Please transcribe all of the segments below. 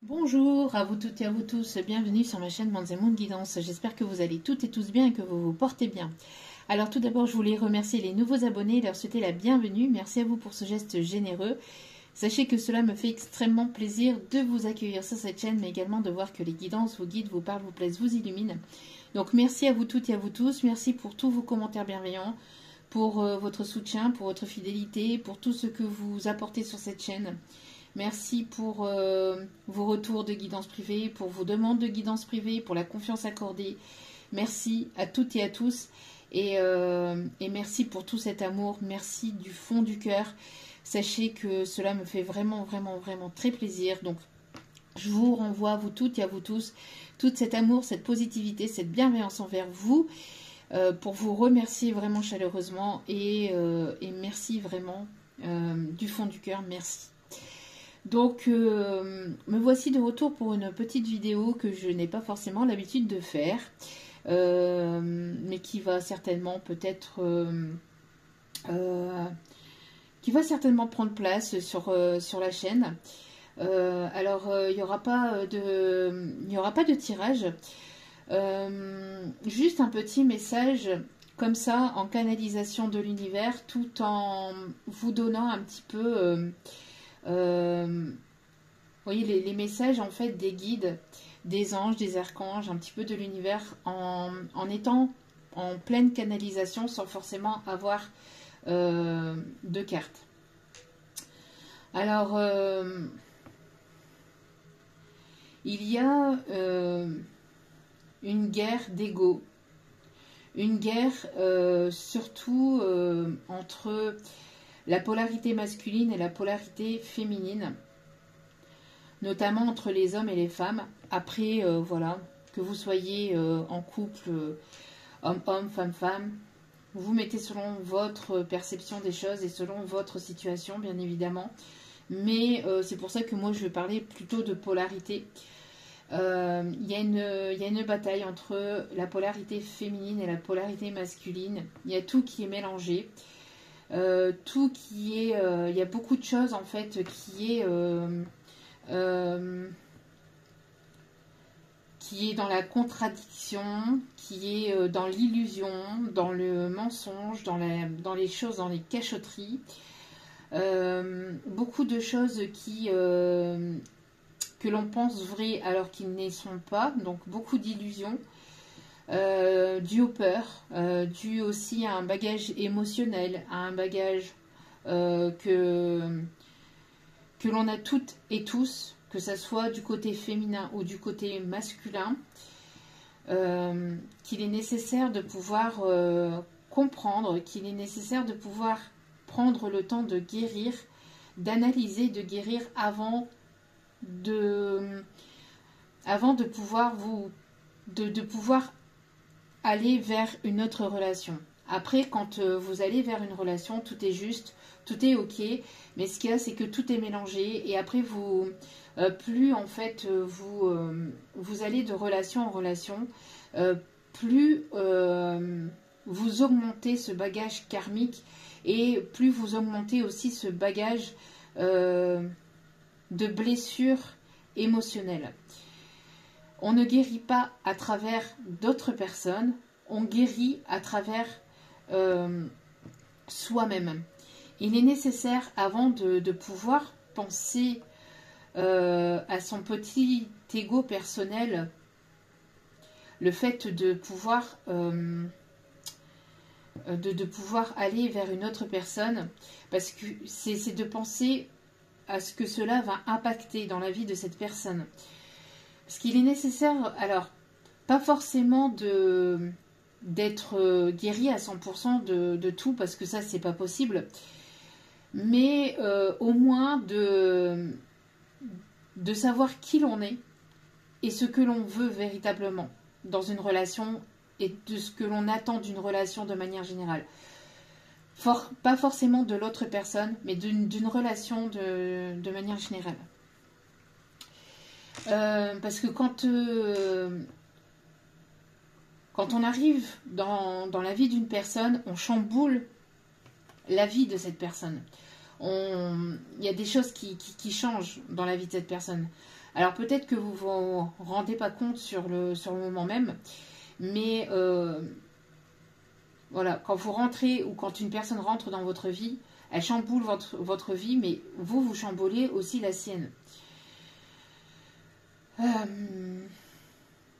Bonjour à vous toutes et à vous tous, bienvenue sur ma chaîne Mondes et Monde Guidance. J'espère que vous allez toutes et tous bien et que vous vous portez bien. Alors tout d'abord, je voulais remercier les nouveaux abonnés et leur souhaiter la bienvenue. Merci à vous pour ce geste généreux. Sachez que cela me fait extrêmement plaisir de vous accueillir sur cette chaîne, mais également de voir que les guidances vous guident, vous parlent, vous plaisent, vous illuminent. Donc merci à vous toutes et à vous tous, merci pour tous vos commentaires bienveillants, pour votre soutien, pour votre fidélité, pour tout ce que vous apportez sur cette chaîne. Merci pour vos retours de guidance privée, pour vos demandes de guidance privée, pour la confiance accordée. Merci à toutes et à tous. Et merci pour tout cet amour. Merci du fond du cœur. Sachez que cela me fait vraiment, vraiment, vraiment très plaisir. Donc, je vous renvoie à vous toutes et à vous tous tout cet amour, cette positivité, cette bienveillance envers vous pour vous remercier vraiment chaleureusement. Et merci vraiment du fond du cœur. Merci. Donc, me voici de retour pour une petite vidéo que je n'ai pas forcément l'habitude de faire, mais qui va certainement peut-être, qui va certainement prendre place sur la chaîne. Alors, il n'y aura pas de tirage, juste un petit message comme ça en canalisation de l'univers, tout en vous donnant un petit peu vous voyez les messages en fait des guides, des anges, des archanges, un petit peu de l'univers en étant en pleine canalisation sans forcément avoir de cartes. Alors il y a une guerre d'ego, une guerre surtout entre la polarité masculine et la polarité féminine, notamment entre les hommes et les femmes. Après, voilà, que vous soyez en couple, homme-homme, femme-femme, vous vous mettez selon votre perception des choses et selon votre situation, bien évidemment. Mais c'est pour ça que moi, je vais parler plutôt de polarité. Il y a une bataille entre la polarité féminine et la polarité masculine. Il y a tout qui est mélangé. Tout qui est... il y a beaucoup de choses en fait qui est dans la contradiction, qui est dans l'illusion, dans le mensonge, dans les choses, dans les cachotteries. Beaucoup de choses que l'on pense vraies alors qu'ils ne sont pas, donc beaucoup d'illusions. Dû aux peurs, dû aussi à un bagage émotionnel, à un bagage que l'on a toutes et tous, que ce soit du côté féminin ou du côté masculin, qu'il est nécessaire de pouvoir comprendre, qu'il est nécessaire de pouvoir prendre le temps de guérir, d'analyser, de guérir avant de pouvoir de pouvoir aller vers une autre relation. Après, quand vous allez vers une relation, tout est juste, tout est ok, mais ce qu'il y a, c'est que tout est mélangé, et après, plus en fait, vous allez de relation en relation, plus vous augmentez ce bagage karmique, et plus vous augmentez aussi ce bagage de blessures émotionnelles. On ne guérit pas à travers d'autres personnes, on guérit à travers soi-même. Il est nécessaire, avant de pouvoir penser à son petit ego personnel, le fait de pouvoir aller vers une autre personne, parce que c'est de penser à ce que cela va impacter dans la vie de cette personne. Parce qu'il est nécessaire, alors, pas forcément d'être guéri à 100% de tout, parce que ça, c'est pas possible. Mais au moins de savoir qui l'on est et ce que l'on veut véritablement dans une relation et de ce que l'on attend d'une relation de manière générale. Pas forcément de l'autre personne, mais d'une relation de manière générale. Parce que quand on arrive dans la vie d'une personne, on chamboule la vie de cette personne. Il y a des choses qui changent dans la vie de cette personne. Alors peut-être que vous vous rendez pas compte sur le moment même, mais voilà, quand vous rentrez ou quand une personne rentre dans votre vie, elle chamboule votre vie, mais vous chamboulez aussi la sienne.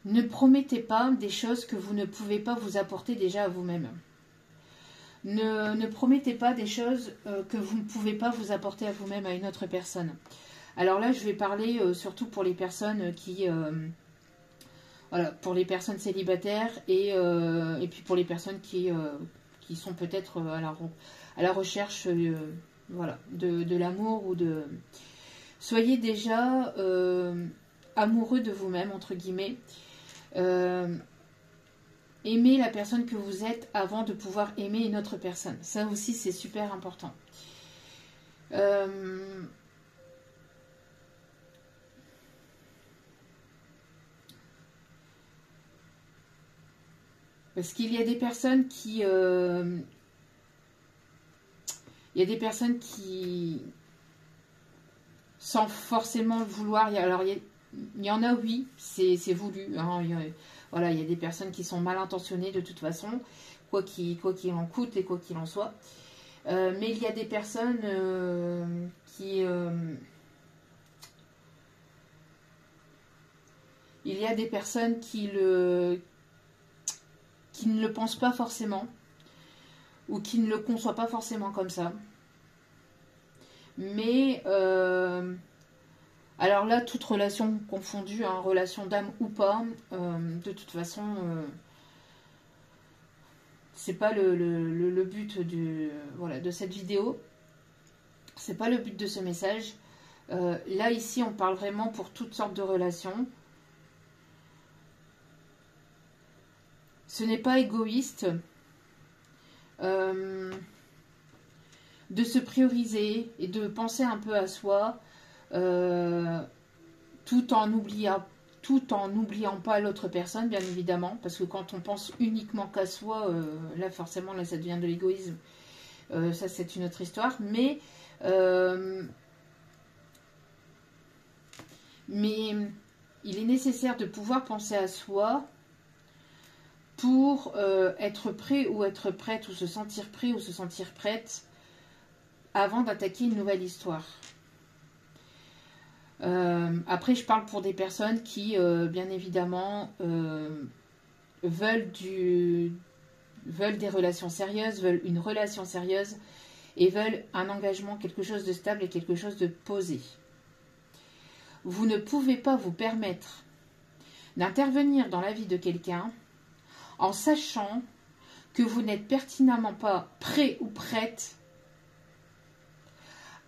Ne promettez pas des choses que vous ne pouvez pas vous apporter déjà à vous-même. Ne promettez pas des choses que vous ne pouvez pas vous apporter à vous-même, à une autre personne. Alors là, je vais parler surtout pour les personnes qui... voilà, pour les personnes célibataires et puis pour les personnes qui sont peut-être à la recherche voilà, de l'amour ou de... Soyez déjà amoureux de vous-même, entre guillemets. Aimez la personne que vous êtes avant de pouvoir aimer une autre personne. Ça aussi, c'est super important. Parce qu'il y a des personnes qui... il y a des personnes qui... sans forcément le vouloir... Alors, il y en a, oui, c'est voulu. Hein, voilà, il y a des personnes qui sont mal intentionnées de toute façon, quoi qu'il en coûte et quoi qu'il en soit. Mais il y a des personnes qui... il y a des personnes qui ne le pensent pas forcément, ou qui ne le conçoivent pas forcément comme ça. Mais... alors là, toute relation confondue, hein, relation d'âme ou pas, de toute façon, c'est pas le but voilà, de cette vidéo. C'est pas le but de ce message. Là, ici, on parle vraiment pour toutes sortes de relations. Ce n'est pas égoïste de se prioriser et de penser un peu à soi, tout en n'oubliant pas l'autre personne, bien évidemment, parce que quand on pense uniquement qu'à soi, là forcément là ça devient de l'égoïsme. Ça c'est une autre histoire, mais il est nécessaire de pouvoir penser à soi pour être prêt ou être prête, ou se sentir prêt ou se sentir prête avant d'attaquer une nouvelle histoire. Après, je parle pour des personnes qui, bien évidemment, veulent des relations sérieuses, veulent une relation sérieuse et veulent un engagement, quelque chose de stable et quelque chose de posé. Vous ne pouvez pas vous permettre d'intervenir dans la vie de quelqu'un en sachant que vous n'êtes pertinemment pas prêt ou prête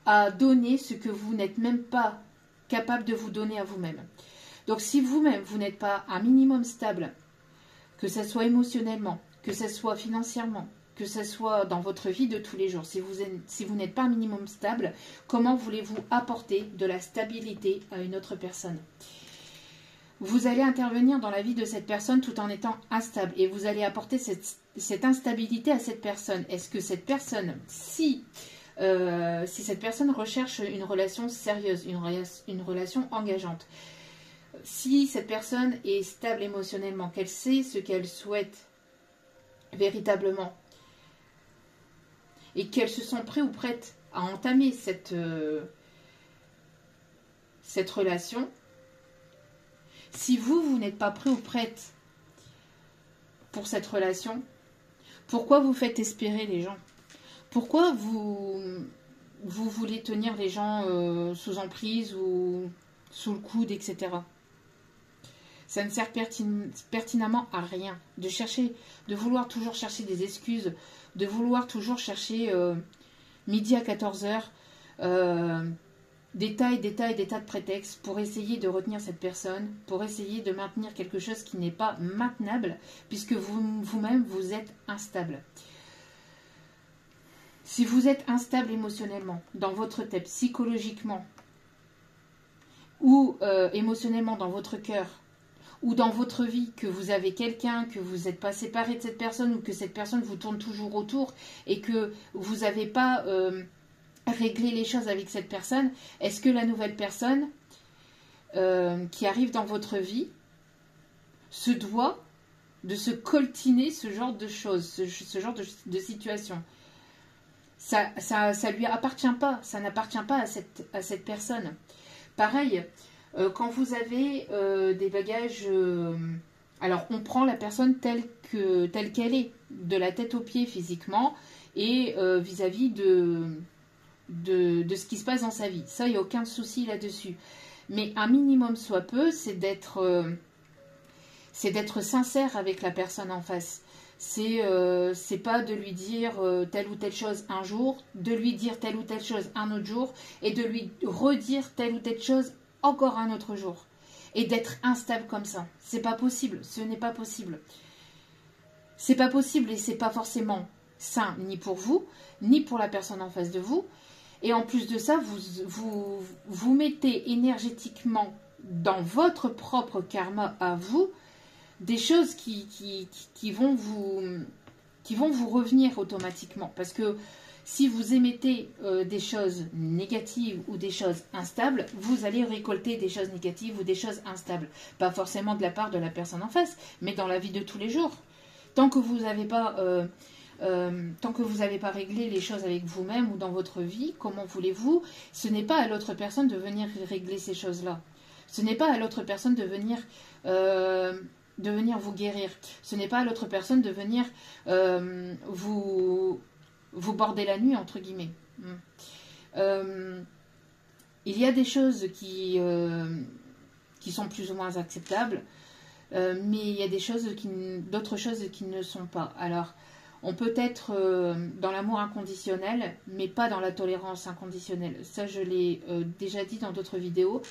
à donner ce que vous n'êtes même pas capable de vous donner à vous-même. Donc si vous-même, vous n'êtes pas un minimum stable, que ce soit émotionnellement, que ce soit financièrement, que ce soit dans votre vie de tous les jours, si vous n'êtes pas un minimum stable, comment voulez-vous apporter de la stabilité à une autre personne? Vous allez intervenir dans la vie de cette personne tout en étant instable et vous allez apporter cette instabilité à cette personne. Est-ce que cette personne, si cette personne recherche une relation sérieuse, une relation engageante, si cette personne est stable émotionnellement, qu'elle sait ce qu'elle souhaite véritablement et qu'elle se sent prête ou prête à entamer cette relation, si vous n'êtes pas prêt ou prête pour cette relation, pourquoi vous faites espérer les gens? Pourquoi vous voulez tenir les gens sous emprise ou sous le coude, etc. Ça ne sert pertinemment à rien de vouloir toujours chercher des excuses, de vouloir toujours chercher midi à 14h, des tas de prétextes pour essayer de retenir cette personne, pour essayer de maintenir quelque chose qui n'est pas maintenable, puisque vous-même, vous êtes instable. Si vous êtes instable émotionnellement, dans votre tête, psychologiquement, ou émotionnellement dans votre cœur, ou dans votre vie, que vous avez quelqu'un, que vous n'êtes pas séparé de cette personne, ou que cette personne vous tourne toujours autour, et que vous n'avez pas réglé les choses avec cette personne, est-ce que la nouvelle personne qui arrive dans votre vie se doit de se coltiner ce genre de choses, ce genre de situation. Ça lui appartient pas, ça n'appartient pas à cette personne. Pareil, quand vous avez des bagages, alors on prend la personne telle qu'elle est, de la tête aux pieds physiquement, et vis-à-vis de ce qui se passe dans sa vie. Ça, il n'y a aucun souci là-dessus. Mais un minimum soit peu, c'est d'être sincère avec la personne en face. C'est pas de lui dire telle ou telle chose un jour, de lui dire telle ou telle chose un autre jour, et de lui redire telle ou telle chose encore un autre jour. Et d'être instable comme ça. C'est pas possible, ce n'est pas possible. C'est pas possible et c'est pas forcément sain, ni pour vous, ni pour la personne en face de vous. Et en plus de ça, vous mettez énergétiquement dans votre propre karma à vous des choses qui vont vous revenir automatiquement. Parce que si vous émettez des choses négatives ou des choses instables, vous allez récolter des choses négatives ou des choses instables. Pas forcément de la part de la personne en face, mais dans la vie de tous les jours. Tant que vous n'avez pas... tant que vous n'avez pas réglé les choses avec vous-même ou dans votre vie, comment voulez-vous? Ce n'est pas à l'autre personne de venir régler ces choses-là. Ce n'est pas à l'autre personne de venir vous guérir. Ce n'est pas à l'autre personne de venir vous border la nuit, entre guillemets. Il y a des choses qui sont plus ou moins acceptables, mais il y a d'autres choses qui ne sont pas. Alors, on peut être dans l'amour inconditionnel, mais pas dans la tolérance inconditionnelle. Ça, je l'ai déjà dit dans d'autres vidéos.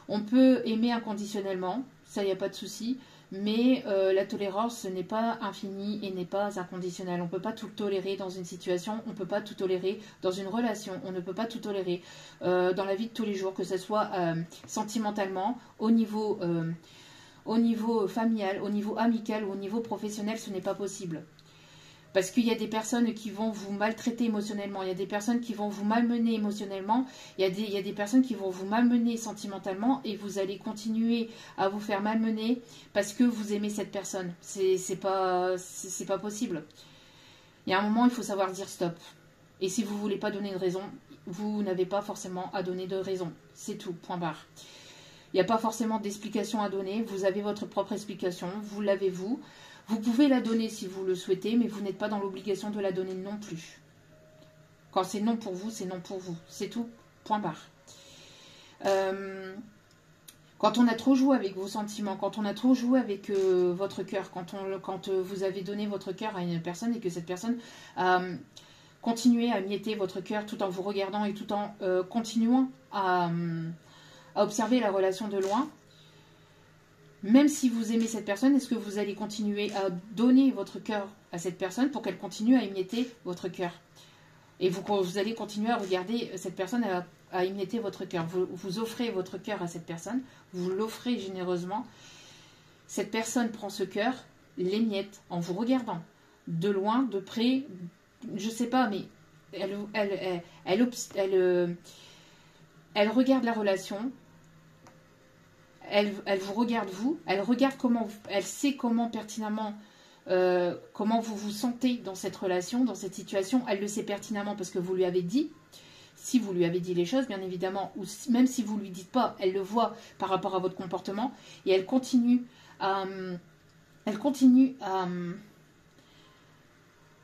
On peut aimer inconditionnellement, ça, il n'y a pas de souci, mais la tolérance n'est pas infinie et n'est pas inconditionnelle. On ne peut pas tout tolérer dans une situation, on ne peut pas tout tolérer dans une relation, on ne peut pas tout tolérer dans la vie de tous les jours, que ce soit sentimentalement, au niveau familial, au niveau amical ou au niveau professionnel, ce n'est pas possible. Parce qu'il y a des personnes qui vont vous maltraiter émotionnellement, il y a des personnes qui vont vous malmener émotionnellement, il y a des personnes qui vont vous malmener sentimentalement et vous allez continuer à vous faire malmener parce que vous aimez cette personne. C'est pas possible. Il y a un moment, il faut savoir dire stop. Et si vous ne voulez pas donner une raison, vous n'avez pas forcément à donner de raison. C'est tout, point barre. Il n'y a pas forcément d'explication à donner, vous avez votre propre explication, vous l'avez vous. Vous pouvez la donner si vous le souhaitez, mais vous n'êtes pas dans l'obligation de la donner non plus. Quand c'est non pour vous, c'est non pour vous. C'est tout, point barre. Quand on a trop joué avec vos sentiments, quand on a trop joué avec votre cœur, quand vous avez donné votre cœur à une personne et que cette personne a continué à mietter votre cœur tout en vous regardant et tout en continuant à observer la relation de loin, même si vous aimez cette personne, est-ce que vous allez continuer à donner votre cœur à cette personne pour qu'elle continue à émietter votre cœur? Et vous allez continuer à regarder cette personne à émietter votre cœur. Vous offrez votre cœur à cette personne, vous l'offrez généreusement. Cette personne prend ce cœur, l'émiette en vous regardant. De loin, de près, je ne sais pas, mais elle regarde la relation. Elle vous regarde vous, elle regarde elle sait comment pertinemment, comment vous vous sentez dans cette relation, dans cette situation. Elle le sait pertinemment parce que vous lui avez dit, si vous lui avez dit les choses, bien évidemment, ou même si vous lui dites pas, elle le voit par rapport à votre comportement et elle continue à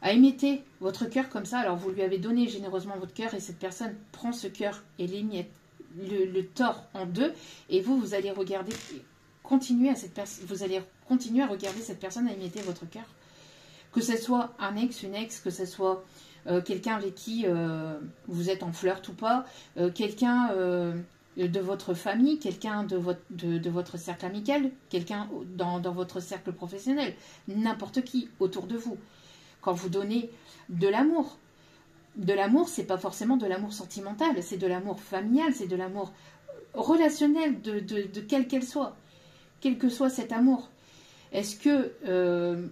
émietter votre cœur comme ça. Alors vous lui avez donné généreusement votre cœur et cette personne prend ce cœur et l'émiette. Le tord en deux et vous allez regarder, vous allez continuer à regarder cette personne à émietter votre cœur, que ce soit un ex, une ex, que ce soit quelqu'un avec qui vous êtes en flirt ou pas, quelqu'un de votre famille, quelqu'un de votre cercle amical, quelqu'un dans votre cercle professionnel, n'importe qui autour de vous. Quand vous donnez de l'amour, c'est pas forcément de l'amour sentimental, c'est de l'amour familial, c'est de l'amour relationnel, de quel qu'elle soit, quel que soit cet amour. Est-ce que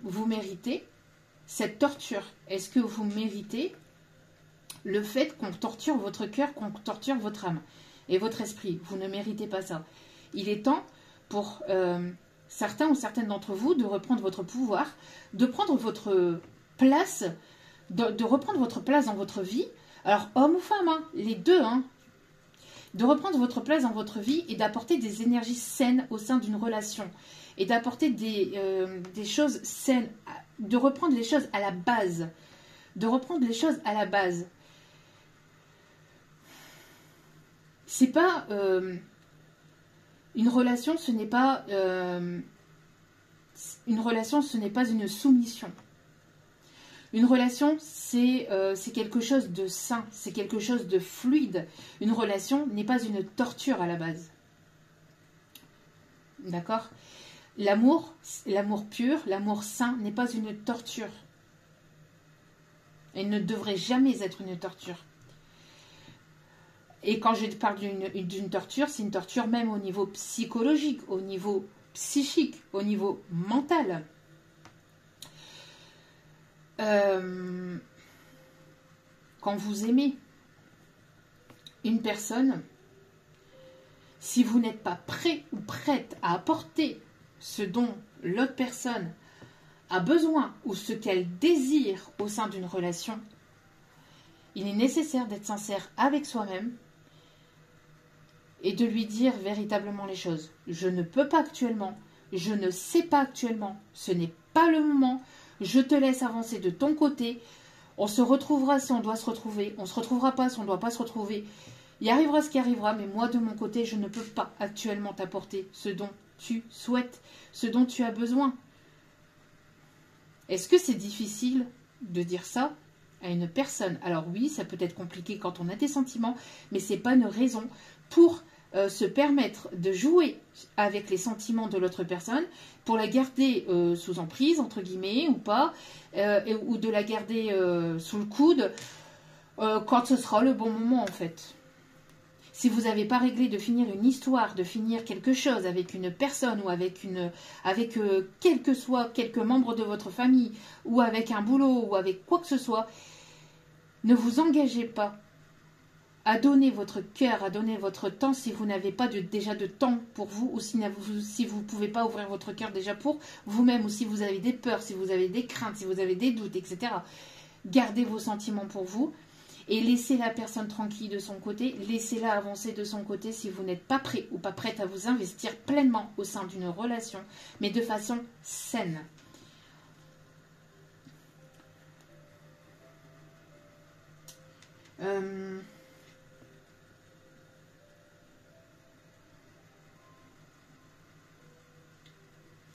vous méritez cette torture? Est-ce que vous méritez le fait qu'on torture votre cœur, qu'on torture votre âme et votre esprit? Vous ne méritez pas ça. Il est temps pour certains ou certaines d'entre vous de reprendre votre pouvoir, de prendre votre place, de reprendre votre place dans votre vie. Alors, homme ou femme, hein, les deux, hein, de reprendre votre place dans votre vie et d'apporter des énergies saines au sein d'une relation et d'apporter des choses saines, de reprendre les choses à la base, de reprendre les choses à la base. C'est pas une relation, ce n'est pas une soumission. Une relation, c'est quelque chose de sain, c'est quelque chose de fluide. Une relation n'est pas une torture à la base. D'accord? L'amour pur, l'amour sain n'est pas une torture. Elle ne devrait jamais être une torture. Et quand je parle d'une torture, c'est une torture même au niveau psychologique, au niveau psychique, au niveau mental. Quand vous aimez une personne, si vous n'êtes pas prêt ou prête à apporter ce dont l'autre personne a besoin ou ce qu'elle désire au sein d'une relation, il est nécessaire d'être sincère avec soi-même et de lui dire véritablement les choses. Je ne peux pas actuellement, je ne sais pas actuellement, ce n'est pas le moment, je te laisse avancer de ton côté, on se retrouvera si on doit se retrouver, on ne se retrouvera pas si on ne doit pas se retrouver, il arrivera ce qui arrivera, mais moi de mon côté, je ne peux pas actuellement t'apporter ce dont tu souhaites, ce dont tu as besoin. Est-ce que c'est difficile de dire ça à une personne? Alors oui, ça peut être compliqué quand on a des sentiments, mais ce n'est pas une raison pour se permettre de jouer avec les sentiments de l'autre personne, pour la garder sous emprise, entre guillemets, ou pas, ou de la garder sous le coude quand ce sera le bon moment, en fait. Si vous n'avez pas réglé de finir une histoire, de finir quelque chose avec une personne ou avec quel que soit quelques membres de votre famille, ou avec un boulot, ou avec quoi que ce soit, ne vous engagez pas à donner votre cœur, à donner votre temps si vous n'avez pas déjà de temps pour vous, ou si vous ne pouvez pas ouvrir votre cœur déjà pour vous-même, ou si vous avez des peurs, si vous avez des craintes, si vous avez des doutes, etc. Gardez vos sentiments pour vous et laissez la personne tranquille de son côté, laissez-la avancer de son côté si vous n'êtes pas prêt ou pas prête à vous investir pleinement au sein d'une relation, mais de façon saine.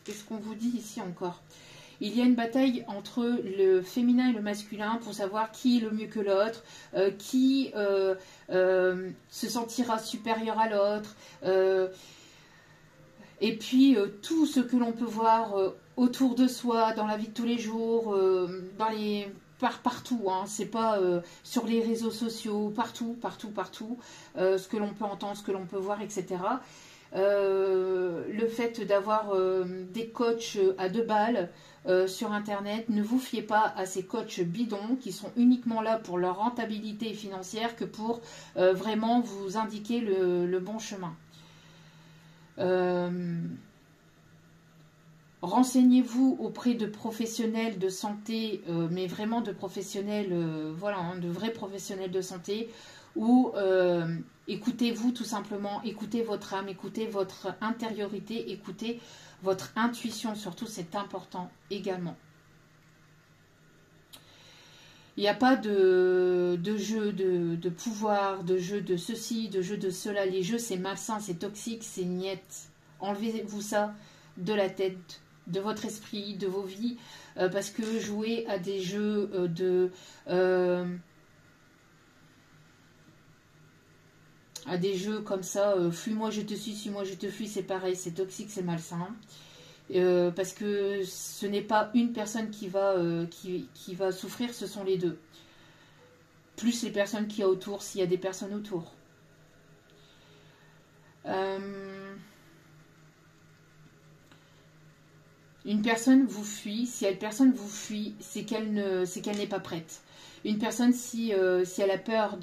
Qu'est-ce qu'on vous dit ici encore? Il y a une bataille entre le féminin et le masculin pour savoir qui est le mieux que l'autre, qui se sentira supérieur à l'autre. Et puis tout ce que l'on peut voir autour de soi, dans la vie de tous les jours, partout, hein, c'est pas sur les réseaux sociaux, partout, ce que l'on peut entendre, ce que l'on peut voir, etc. Le fait d'avoir des coachs à 2 balles sur internet, ne vous fiez pas à ces coachs bidons qui sont uniquement là pour leur rentabilité financière que pour vraiment vous indiquer le bon chemin. Renseignez-vous auprès de professionnels de santé, mais vraiment de professionnels, voilà, hein, de vrais professionnels de santé, ou écoutez-vous tout simplement, écoutez votre âme, écoutez votre intériorité, écoutez votre intuition, surtout c'est important également. Il n'y a pas de jeu de pouvoir, de jeu de ceci, de jeu de cela. Les jeux c'est malsain, c'est toxique, c'est niette. Enlevez-vous ça de la tête, de votre esprit, de vos vies, parce que jouer à des jeux à des jeux comme ça, fuis-moi je te suis, suis-moi je te fuis, c'est pareil, c'est toxique, c'est malsain. Parce que ce n'est pas une personne qui va souffrir, ce sont les deux. Plus les personnes qu'il y a autour, s'il y a des personnes autour. Une personne vous fuit, si une personne vous fuit, c'est qu'elle n'est pas prête. Une personne, si elle a peur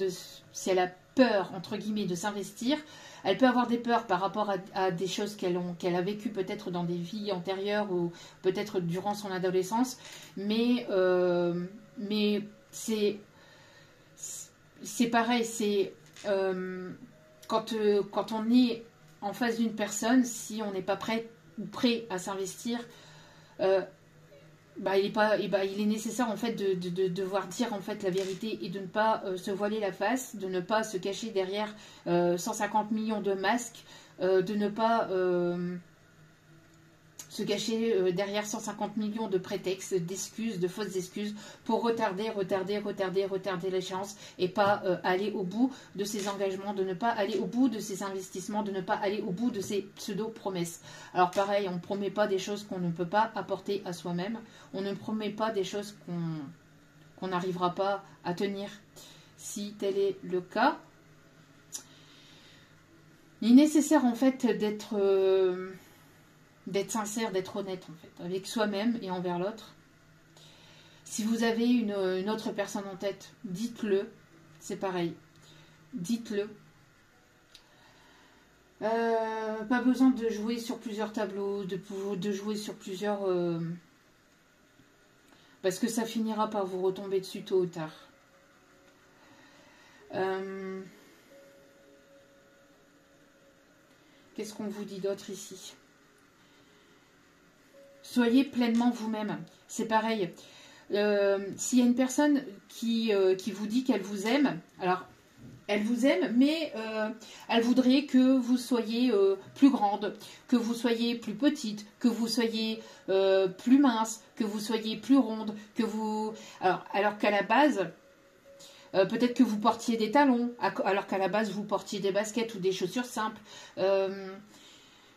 peur, entre guillemets, de s'investir. Elle peut avoir des peurs par rapport à des choses qu'elle a vécues peut-être dans des vies antérieures ou peut-être durant son adolescence. Mais c'est pareil, c'est quand on est en face d'une personne, si on n'est pas prêt ou prêt à s'investir, il est nécessaire en fait de devoir dire en fait la vérité et de ne pas se voiler la face, de ne pas se cacher derrière 150 millions de masques, de ne pas se cacher derrière 150 millions de prétextes, d'excuses, de fausses excuses pour retarder l'échéance et pas aller au bout de ses engagements, de ne pas aller au bout de ses investissements, de ne pas aller au bout de ses pseudo-promesses. Alors pareil, on ne promet pas des choses qu'on ne peut pas apporter à soi-même, on ne promet pas des choses qu'on n'arrivera pas à tenir. Si tel est le cas, il est nécessaire en fait d'être sincère, d'être honnête en fait, avec soi-même et envers l'autre. Si vous avez une autre personne en tête, dites-le, c'est pareil, dites-le. Pas besoin de jouer sur plusieurs tableaux, de jouer sur plusieurs... parce que ça finira par vous retomber dessus tôt ou tard. Qu'est-ce qu'on vous dit d'autre ici ? Soyez pleinement vous-même. C'est pareil. S'il y a une personne qui vous dit qu'elle vous aime, alors elle vous aime, mais elle voudrait que vous soyez plus grande, que vous soyez plus petite, que vous soyez plus mince, que vous soyez plus ronde, que vous... Alors qu'à la base, peut-être que vous portiez des talons, alors qu'à la base vous portiez des baskets ou des chaussures simples.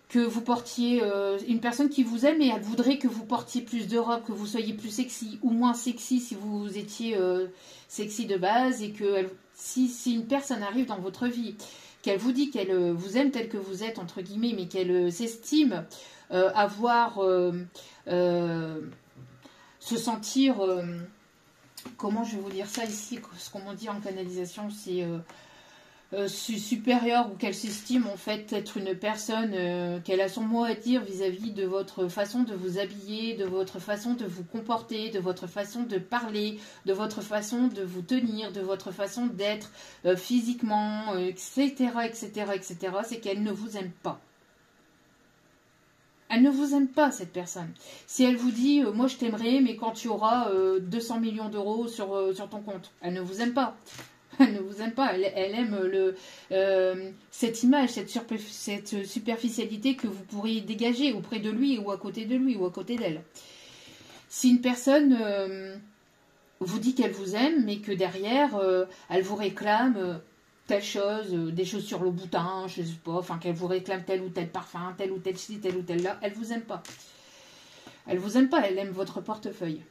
Que vous portiez une personne qui vous aime et elle voudrait que vous portiez plus de robes, que vous soyez plus sexy ou moins sexy si vous étiez sexy de base, et que si une personne arrive dans votre vie, qu'elle vous dit qu'elle vous aime tel que vous êtes, entre guillemets, mais qu'elle s'estime avoir se sentir comment je vais vous dire ça ici, ce qu'on m'a dit en canalisation, c'est supérieure, ou qu'elle s'estime en fait être une personne, qu'elle a son mot à dire vis-à-vis de votre façon de vous habiller, de votre façon de vous comporter, de votre façon de parler, de votre façon de vous tenir, de votre façon d'être physiquement, etc., c'est qu'elle ne vous aime pas. Elle ne vous aime pas, cette personne. Si elle vous dit moi je t'aimerais, mais quand tu auras 200 millions d'euros sur ton compte, elle ne vous aime pas. Elle ne vous aime pas, elle aime cette image, cette superficialité que vous pourriez dégager auprès de lui ou à côté de lui ou à côté d'elle. Si une personne vous dit qu'elle vous aime, mais que derrière, elle vous réclame telle chose, des choses sur le boutin, je sais pas, enfin qu'elle vous réclame tel ou tel parfum, tel ou tel ci, tel ou tel là, elle vous aime pas. Elle vous aime pas, elle aime votre portefeuille.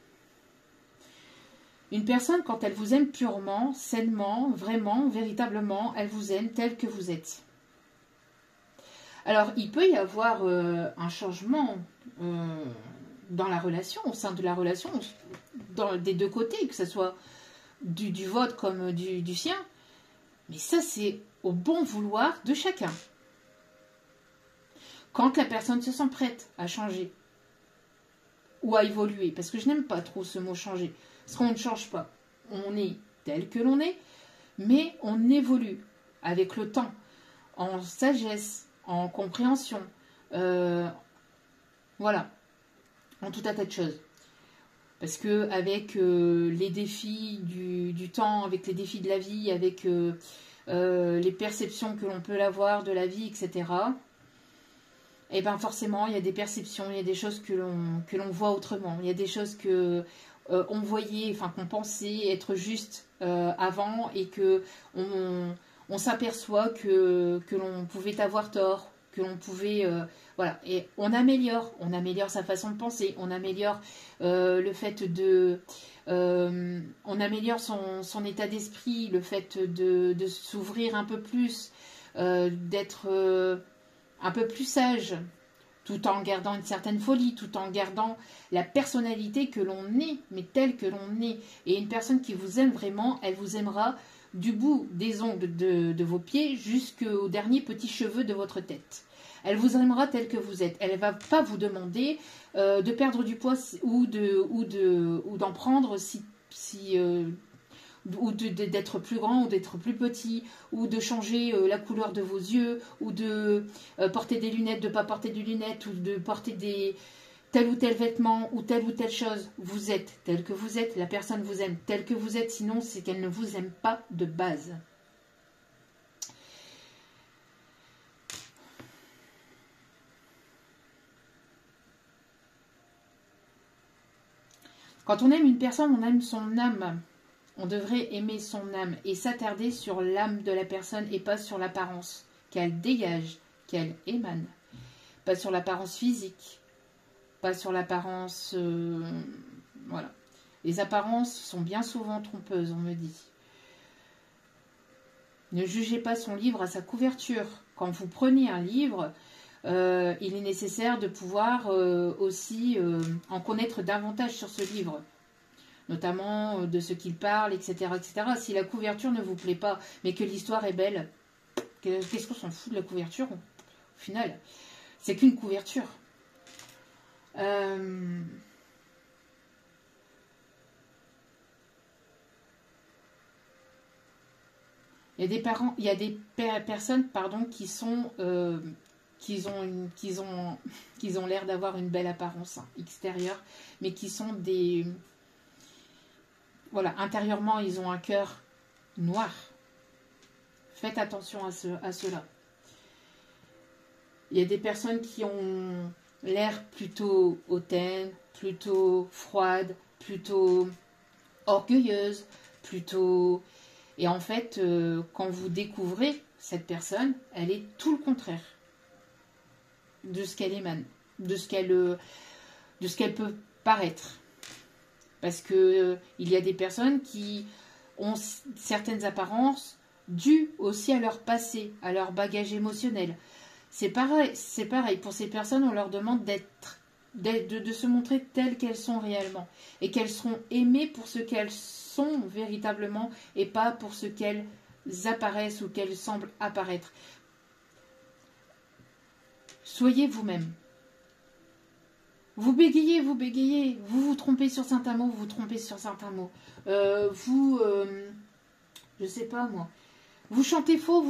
Une personne, quand elle vous aime purement, sainement, vraiment, véritablement, elle vous aime tel que vous êtes. Alors, il peut y avoir un changement dans la relation, au sein de la relation, des deux côtés, que ce soit du vôtre comme du sien. Mais ça, c'est au bon vouloir de chacun. Quand la personne se sent prête à changer ou à évoluer, parce que je n'aime pas trop ce mot changer, parce qu'on ne change pas. On est tel que l'on est, mais on évolue avec le temps, en sagesse, en compréhension, voilà, en tout un tas de choses. Parce que avec les défis du temps, avec les défis de la vie, avec les perceptions que l'on peut avoir de la vie, etc., et bien forcément, il y a des perceptions, il y a des choses que l'on voit autrement, il y a des choses que on voyait, enfin qu'on pensait être juste avant, et que on s'aperçoit que l'on pouvait avoir tort, que l'on pouvait voilà, et on améliore sa façon de penser, on améliore le fait de on améliore son état d'esprit, le fait de s'ouvrir un peu plus, d'être un peu plus sage, tout en gardant une certaine folie, tout en gardant la personnalité que l'on est, mais telle que l'on est. Et une personne qui vous aime vraiment, elle vous aimera du bout des ongles de vos pieds jusqu'aux derniers petits cheveux de votre tête. Elle vous aimera tel que vous êtes. Elle ne va pas vous demander de perdre du poids ou d'en prendre ou d'être plus grand ou d'être plus petit, ou de changer la couleur de vos yeux, ou de porter des lunettes, de ne pas porter des lunettes, ou de porter tel ou tel vêtement, ou telle chose. Vous êtes tel que vous êtes, la personne vous aime tel que vous êtes, sinon c'est qu'elle ne vous aime pas de base. Quand on aime une personne, on aime son âme. On devrait aimer son âme et s'attarder sur l'âme de la personne et pas sur l'apparence qu'elle dégage, qu'elle émane. Pas sur l'apparence physique, pas sur l'apparence... voilà. Les apparences sont bien souvent trompeuses, on me dit. Ne jugez pas son livre à sa couverture. Quand vous prenez un livre, il est nécessaire de pouvoir aussi en connaître davantage sur ce livre. Notamment de ce qu'il parle, etc., etc. Si la couverture ne vous plaît pas, mais que l'histoire est belle, qu'est-ce qu'on s'en fout de la couverture? Au final, c'est qu'une couverture. Il y a des parents, il y a des personnes, pardon, qui sont, qui ont l'air d'avoir une belle apparence extérieure, mais qui sont des, voilà, intérieurement, ils ont un cœur noir. Faites attention à cela. Il y a des personnes qui ont l'air plutôt hautaine, plutôt froide, plutôt orgueilleuse, plutôt... Et en fait, quand vous découvrez cette personne, elle est tout le contraire de ce qu'elle émane, de ce qu'elle peut paraître. Parce que il y a des personnes qui ont certaines apparences dues aussi à leur passé, à leur bagage émotionnel. C'est pareil. Pour ces personnes, on leur demande de se montrer telles qu'elles sont réellement. Et qu'elles seront aimées pour ce qu'elles sont véritablement et pas pour ce qu'elles apparaissent ou qu'elles semblent apparaître. Soyez vous-même. Vous bégayez, vous vous trompez sur certains mots, vous vous trompez sur certains mots. Je sais pas moi, vous chantez faux,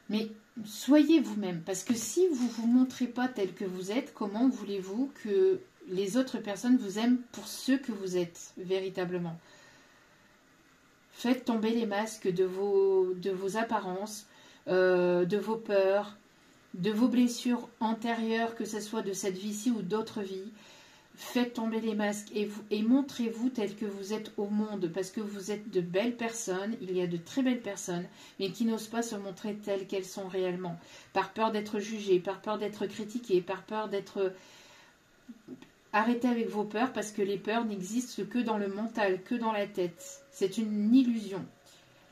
mais soyez vous-même, parce que si vous vous montrez pas tel que vous êtes, comment voulez-vous que les autres personnes vous aiment pour ce que vous êtes véritablement? Faites tomber les masques de vos apparences, de vos peurs, de vos blessures antérieures, que ce soit de cette vie-ci ou d'autres vies. Faites tomber les masques et montrez-vous tel que vous êtes au monde, parce que vous êtes de belles personnes, il y a de très belles personnes, mais qui n'osent pas se montrer telles qu'elles sont réellement, par peur d'être jugées, par peur d'être critiquées, par peur d'être... Arrêtez avec vos peurs, parce que les peurs n'existent que dans le mental, que dans la tête. C'est une illusion.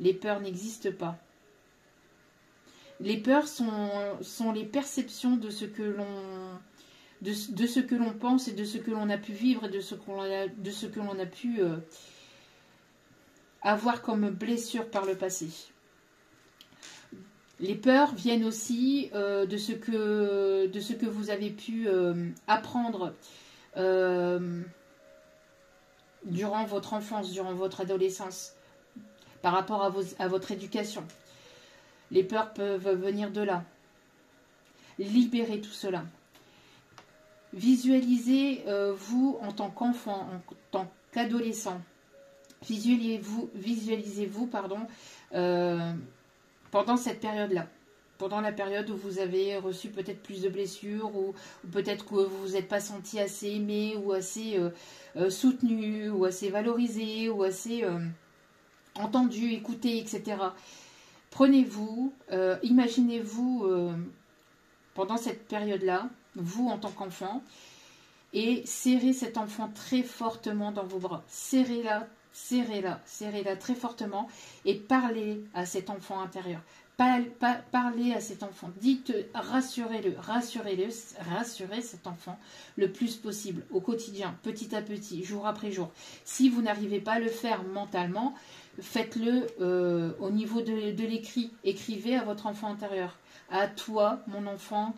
Les peurs n'existent pas. Les peurs sont les perceptions de ce que l'on pense et de ce que l'on a pu vivre et de ce que l'on a pu avoir comme blessure par le passé. Les peurs viennent aussi de ce que vous avez pu apprendre durant votre enfance, durant votre adolescence, par rapport à votre éducation. Les peurs peuvent venir de là. Libérez tout cela. Visualisez vous en tant qu'enfant, en tant qu'adolescent. Visualisez-vous pendant cette période-là. Pendant la période où vous avez reçu peut-être plus de blessures, ou peut-être que vous vous êtes pas senti assez aimé, ou assez soutenu, ou assez valorisé, ou assez entendu, écouté, etc. Prenez-vous, imaginez-vous pendant cette période-là, vous en tant qu'enfant, et serrez cet enfant très fortement dans vos bras. Serrez-la très fortement et parlez à cet enfant intérieur. Parlez à cet enfant, dites, rassurez-le, rassurez cet enfant le plus possible, au quotidien, petit à petit, jour après jour. Si vous n'arrivez pas à le faire mentalement, faites-le au niveau de l'écrit. Écrivez à votre enfant intérieur. À toi, mon enfant,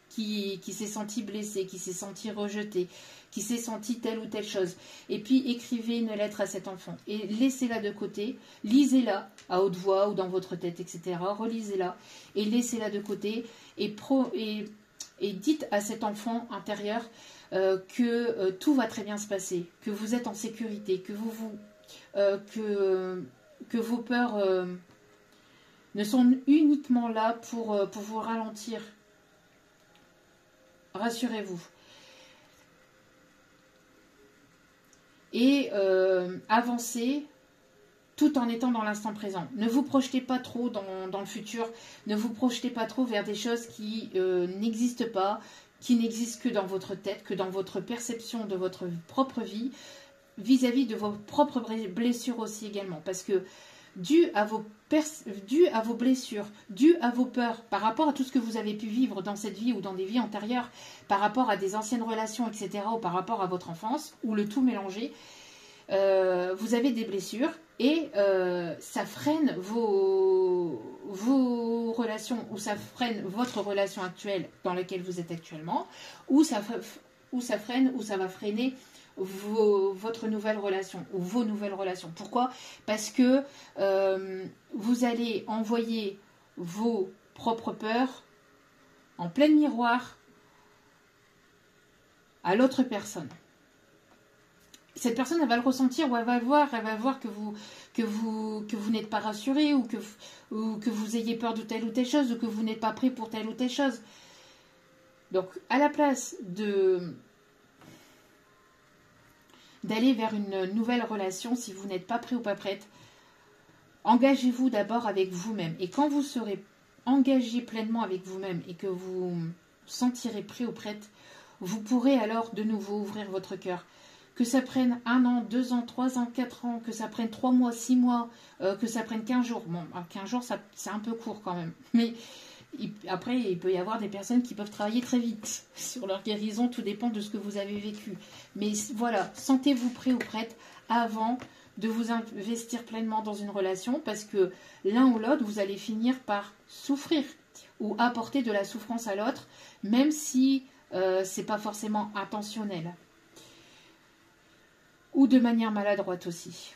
qui s'est senti blessé, qui s'est senti rejeté, qui s'est senti telle ou telle chose. Et puis écrivez une lettre à cet enfant et laissez-la de côté, lisez-la à haute voix ou dans votre tête, etc. Relisez-la et laissez-la de côté et dites à cet enfant intérieur que tout va très bien se passer, que vous êtes en sécurité, que vos peurs ne sont uniquement là pour vous ralentir. Rassurez-vous. Et avancez tout en étant dans l'instant présent. Ne vous projetez pas trop dans le futur. Ne vous projetez pas trop vers des choses qui n'existent pas, qui n'existent que dans votre tête, que dans votre perception de votre propre vie, vis-à-vis de vos propres blessures aussi également. Parce que dû à vos blessures, dû à vos peurs, par rapport à tout ce que vous avez pu vivre dans cette vie ou dans des vies antérieures, par rapport à des anciennes relations, etc., ou par rapport à votre enfance, ou le tout mélangé, vous avez des blessures et ça freine vos relations, ou ça freine votre relation actuelle dans laquelle vous êtes actuellement, ou ça freine, ou ça va freiner votre nouvelle relation ou vos nouvelles relations. Pourquoi? Parce que vous allez envoyer vos propres peurs en plein miroir à l'autre personne. Cette personne, elle va le ressentir, ou elle va voir que vous n'êtes pas rassuré, ou que vous ayez peur de telle ou telle chose, ou que vous n'êtes pas prêt pour telle ou telle chose. Donc, à la place d'aller vers une nouvelle relation, si vous n'êtes pas prêt ou pas prête, engagez-vous d'abord avec vous-même. Et quand vous serez engagé pleinement avec vous-même et que vous sentirez prêt ou prête, vous pourrez alors de nouveau ouvrir votre cœur. Que ça prenne 1 an, 2 ans, 3 ans, 4 ans, que ça prenne 3 mois, 6 mois, que ça prenne 15 jours. Bon, 15 jours, c'est un peu court quand même. Mais après, il peut y avoir des personnes qui peuvent travailler très vite sur leur guérison. Tout dépend de ce que vous avez vécu. Mais voilà, sentez-vous prêt ou prête avant de vous investir pleinement dans une relation, parce que l'un ou l'autre, vous allez finir par souffrir ou apporter de la souffrance à l'autre, même si c'est pas forcément intentionnel. Ou de manière maladroite aussi.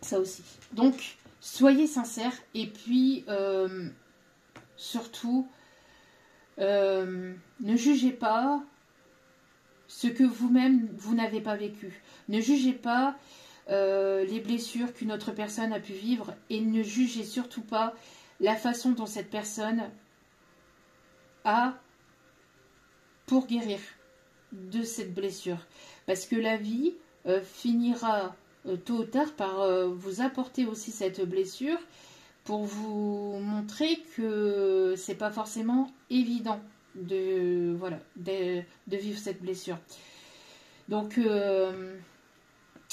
Ça aussi. Donc, soyez sincères et puis surtout, ne jugez pas ce que vous-même, vous n'avez pas vécu. Ne jugez pas les blessures qu'une autre personne a pu vivre, et ne jugez surtout pas la façon dont cette personne a pour guérir de cette blessure. Parce que la vie finira tôt ou tard par vous apporter aussi cette blessure pour vous montrer que c'est pas forcément évident de vivre cette blessure. Donc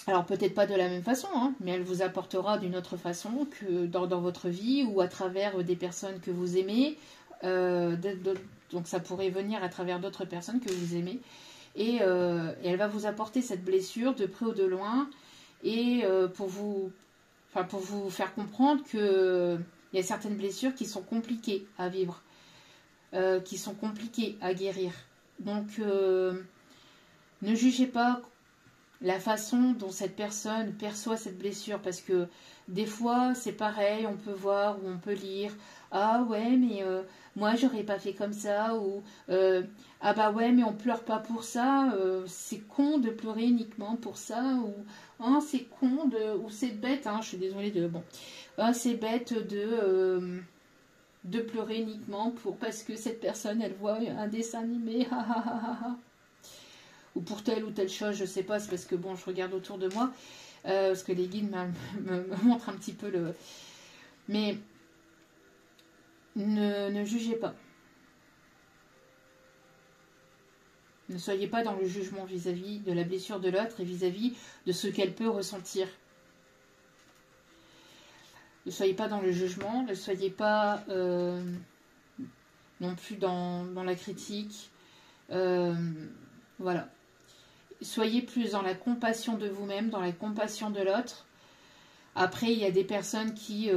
alors peut-être pas de la même façon, hein, mais elle vous apportera d'une autre façon que dans votre vie, ou à travers des personnes que vous aimez. Donc ça pourrait venir à travers d'autres personnes que vous aimez. Et elle va vous apporter cette blessure de près ou de loin, et pour vous faire comprendre qu'il y a certaines blessures qui sont compliquées à vivre, qui sont compliquées à guérir. Donc ne jugez pas la façon dont cette personne perçoit cette blessure, parce que des fois c'est pareil, on peut voir ou on peut lire: ah ouais, mais moi j'aurais pas fait comme ça, ou ah bah ouais, mais on pleure pas pour ça, c'est con de pleurer uniquement pour ça, ou oh, c'est con ou c'est bête, hein, je suis désolée c'est bête de pleurer uniquement parce que cette personne elle voit un dessin animé, ou pour telle ou telle chose, je sais pas, c'est parce que bon, je regarde autour de moi, parce que les guides me montrent un petit peu le... Mais ne jugez pas. Ne soyez pas dans le jugement vis-à-vis de la blessure de l'autre et vis-à-vis de ce qu'elle peut ressentir. Ne soyez pas dans le jugement, ne soyez pas non plus dans la critique. Voilà. Soyez plus dans la compassion de vous-même, dans la compassion de l'autre. Après, il y a des personnes qui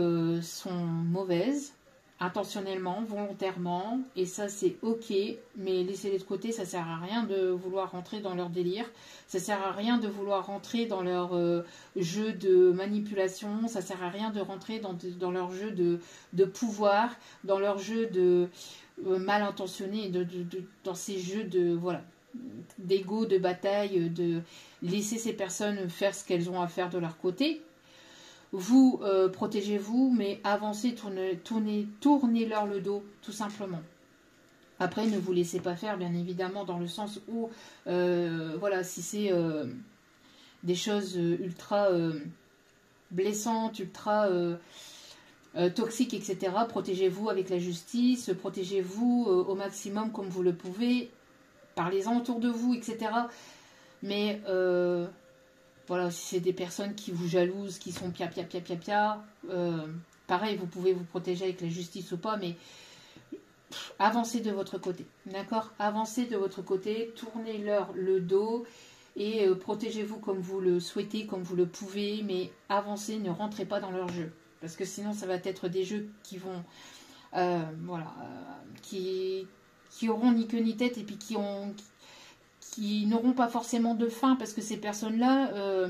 sont mauvaises, intentionnellement, volontairement, et ça c'est ok, mais laissez-les de côté, ça sert à rien de vouloir rentrer dans leur délire, ça sert à rien de vouloir rentrer dans leur jeu de manipulation, ça sert à rien de rentrer dans leur jeu de pouvoir, dans leur jeu de mal intentionné, dans ces jeux de voilà d'ego, de bataille, de laisser ces personnes faire ce qu'elles ont à faire de leur côté. Vous protégez-vous, mais avancez, tournez-leur le dos, tout simplement. Après, ne vous laissez pas faire, bien évidemment, dans le sens où, voilà, si c'est des choses ultra blessantes, ultra toxiques, etc., protégez-vous avec la justice, protégez-vous au maximum comme vous le pouvez, parlez-en autour de vous, etc. Mais voilà, si c'est des personnes qui vous jalousent, qui sont pia, pareil, vous pouvez vous protéger avec la justice ou pas, mais avancez de votre côté, d'accord? Avancez de votre côté, tournez-leur le dos et protégez-vous comme vous le souhaitez, comme vous le pouvez, mais avancez, ne rentrez pas dans leur jeu, parce que sinon ça va être des jeux qui vont, voilà, qui auront ni queue ni tête et puis qui n'auront pas forcément de fin, parce que ces personnes-là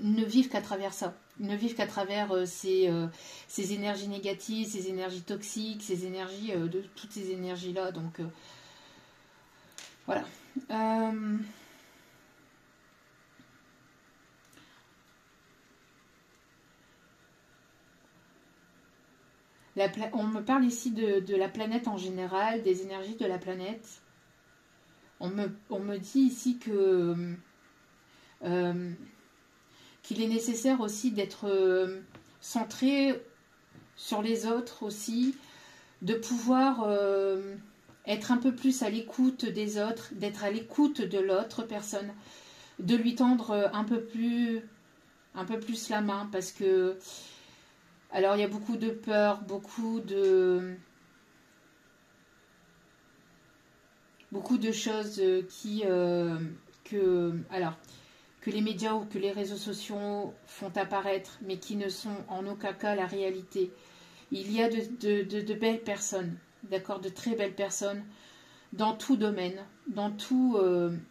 ne vivent qu'à travers ça, ne vivent qu'à travers ces énergies négatives, ces énergies toxiques, ces énergies, de toutes ces énergies-là. Donc voilà. On me parle ici de la planète en général, des énergies de la planète. On me dit ici que qu'il est nécessaire aussi d'être centré sur les autres aussi, de pouvoir être un peu plus à l'écoute des autres, d'être à l'écoute de l'autre personne, de lui tendre un peu plus la main, parce que alors il y a beaucoup de peur, beaucoup de choses que les médias ou que les réseaux sociaux font apparaître, mais qui ne sont en aucun cas la réalité. Il y a de belles personnes, d'accord, de très belles personnes dans tout domaine, dans tout.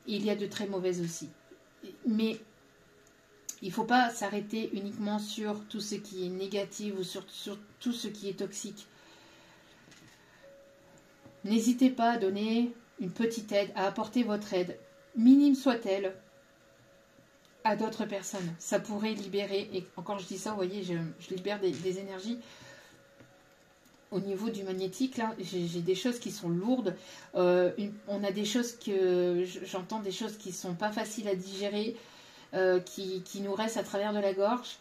Il y a de très mauvaises aussi. Mais il ne faut pas s'arrêter uniquement sur tout ce qui est négatif ou sur tout ce qui est toxique. N'hésitez pas à donner une petite aide, à apporter votre aide, minime soit-elle, à d'autres personnes. Ça pourrait libérer, et encore je dis ça, vous voyez, je libère des énergies. Au niveau du magnétique, là, j'ai des choses qui sont lourdes. On a des choses que j'entends, des choses qui sont pas faciles à digérer, qui nous restent à travers de la gorge.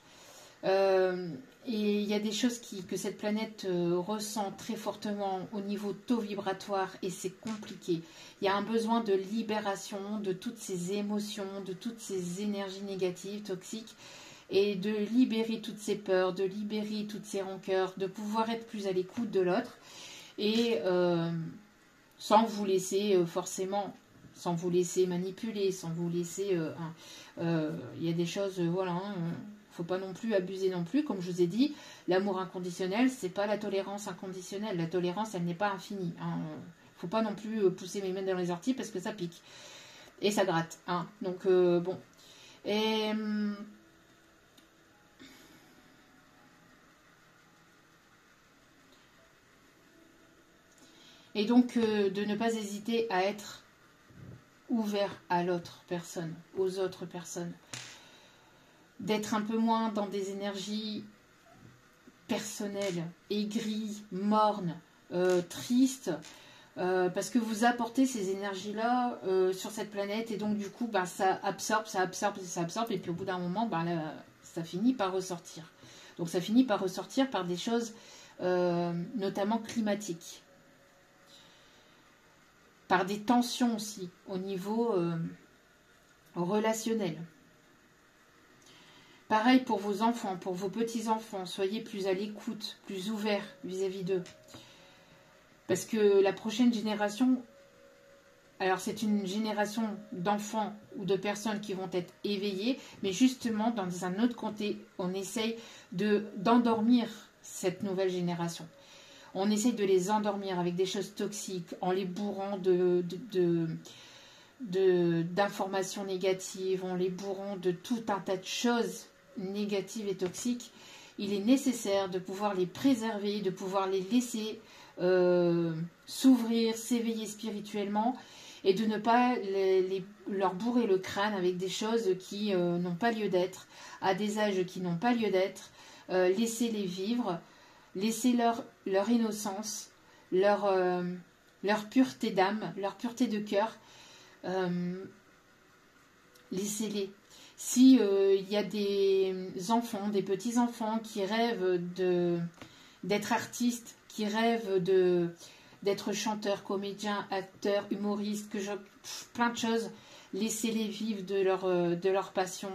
Et il y a des choses que cette planète ressent très fortement au niveau taux vibratoire, et c'est compliqué. Il y a un besoin de libération de toutes ces émotions, de toutes ces énergies négatives, toxiques, et de libérer toutes ces peurs, de libérer toutes ces rancœurs, de pouvoir être plus à l'écoute de l'autre, et sans vous laisser forcément, sans vous laisser manipuler, sans vous laisser... il y a des choses, voilà... faut pas non plus abuser non plus, comme je vous ai dit, l'amour inconditionnel, c'est pas la tolérance inconditionnelle. La tolérance, elle n'est pas infinie. Faut pas non plus pousser mes mains dans les orties parce que ça pique et ça gratte. Donc bon. Et donc de ne pas hésiter à être ouvert à l'autre personne, aux autres personnes, d'être un peu moins dans des énergies personnelles, aigries, mornes, tristes, parce que vous apportez ces énergies-là sur cette planète, et donc du coup, ça absorbe, et puis au bout d'un moment, ça finit par ressortir. Donc ça finit par ressortir par des choses notamment climatiques, par des tensions aussi au niveau relationnel. Pareil pour vos enfants, pour vos petits-enfants. Soyez plus à l'écoute, plus ouverts vis-à-vis d'eux. Parce que la prochaine génération, alors c'est une génération d'enfants ou de personnes qui vont être éveillées, mais justement dans un autre côté, on essaye d'endormir cette nouvelle génération. On essaye de les endormir avec des choses toxiques, en les bourrant d'informations négatives, en les bourrant de tout un tas de choses négatives et toxiques. Il est nécessaire de pouvoir les préserver, de pouvoir les laisser s'ouvrir, s'éveiller spirituellement et de ne pas leur bourrer le crâne avec des choses qui n'ont pas lieu d'être, à des âges qui n'ont pas lieu d'être. Laissez-les vivre, laissez leur innocence, leur pureté d'âme, leur pureté de cœur. Laissez-les. Si il y a des enfants, des petits-enfants qui rêvent d'être artistes, qui rêvent d'être chanteurs, comédiens, acteurs, humoristes, plein de choses, laissez-les vivre de leur passion,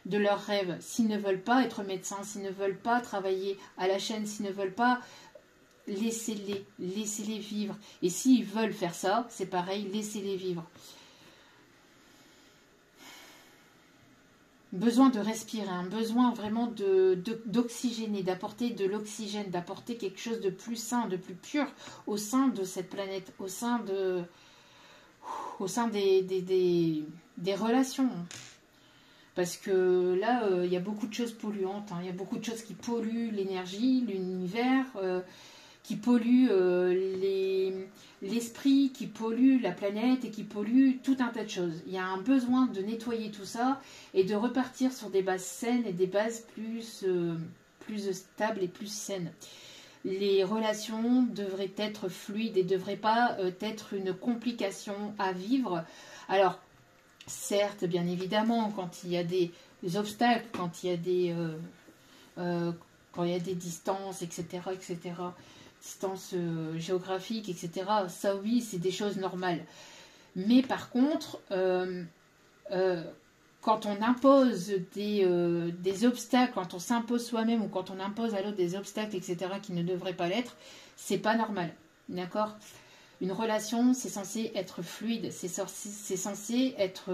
de leurs rêves. S'ils ne veulent pas être médecins, s'ils ne veulent pas travailler à la chaîne, s'ils ne veulent pas, laissez-les vivre. Et s'ils veulent faire ça, c'est pareil, laissez-les vivre. Besoin de respirer, un besoin vraiment d'oxygéner, d'apporter de l'oxygène, d'apporter quelque chose de plus sain, de plus pur au sein de cette planète, au sein des relations. Parce que là, il y a beaucoup de choses polluantes, il y a beaucoup de choses qui polluent l'énergie, l'univers, qui polluent l'esprit, qui polluent la planète et qui polluent tout un tas de choses. Il y a un besoin de nettoyer tout ça et de repartir sur des bases saines et des bases plus stables et plus saines. Les relations devraient être fluides et ne devraient pas être une complication à vivre. Alors, certes, bien évidemment, quand il y a des obstacles, quand il y a des distances, etc., distances géographiques, etc., ça oui, c'est des choses normales. Mais par contre, quand on impose des obstacles, quand on s'impose soi-même ou quand on impose à l'autre des obstacles, etc., qui ne devraient pas l'être, c'est pas normal. D'accord ? Une relation, c'est censé être fluide, c'est censé être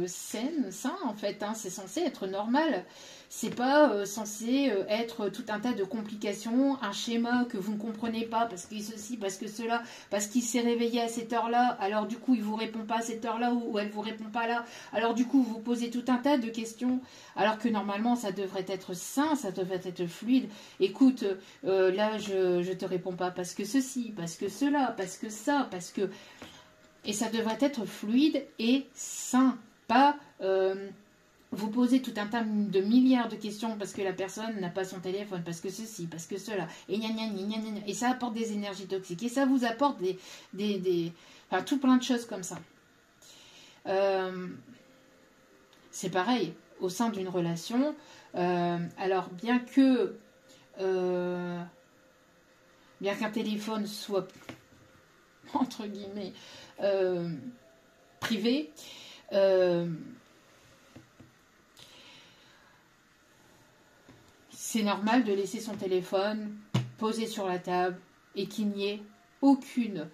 sain en fait, c'est censé être normal. C'est pas censé être tout un tas de complications, un schéma que vous ne comprenez pas parce que ceci, parce que cela, parce qu'il s'est réveillé à cette heure-là, alors du coup il vous répond pas à cette heure-là ou elle vous répond pas là, alors du coup vous posez tout un tas de questions, alors que normalement ça devrait être sain, ça devrait être fluide. Écoute, là je te réponds pas parce que ceci, parce que cela, parce que ça, parce que... Et ça devrait être fluide et sain, pas... vous posez tout un tas de milliards de questions parce que la personne n'a pas son téléphone, parce que ceci, parce que cela, et gna gna gna gna gna, et ça apporte des énergies toxiques, et ça vous apporte enfin, tout plein de choses comme ça. C'est pareil, au sein d'une relation, alors bien qu'un téléphone soit, entre guillemets, privé, c'est normal de laisser son téléphone posé sur la table et qu'il n'y ait aucune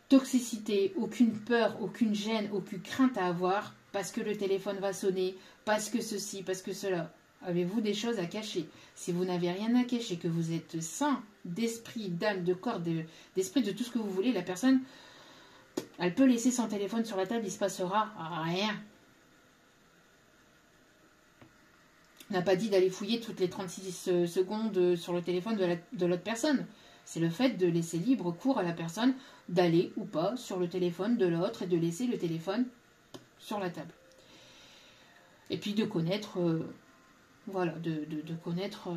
toxicité, aucune peur, aucune gêne, aucune crainte à avoir parce que le téléphone va sonner, parce que ceci, parce que cela. Avez-vous des choses à cacher? Si vous n'avez rien à cacher, que vous êtes sain d'esprit, d'âme, de corps, d'esprit, de tout ce que vous voulez, la personne, elle peut laisser son téléphone sur la table, il ne se passera rien. On n'a pas dit d'aller fouiller toutes les 36 secondes sur le téléphone de l'autre personne. C'est le fait de laisser libre cours à la personne d'aller ou pas sur le téléphone de l'autre et de laisser le téléphone sur la table. Et puis de connaître, voilà, de connaître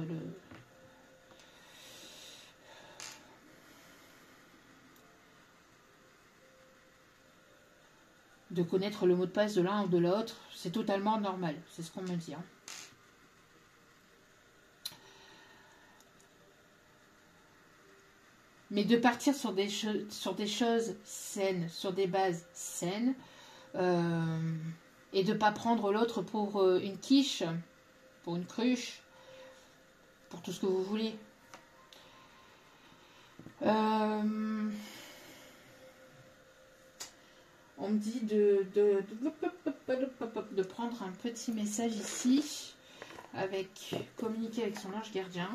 de connaître le mot de passe de l'un ou de l'autre, c'est totalement normal, c'est ce qu'on me dit. Mais de partir sur des choses saines, sur des bases saines, Et de ne pas prendre l'autre pour une quiche, pour une cruche, pour tout ce que vous voulez. On me dit de prendre un petit message ici, avec communiquer avec son ange gardien.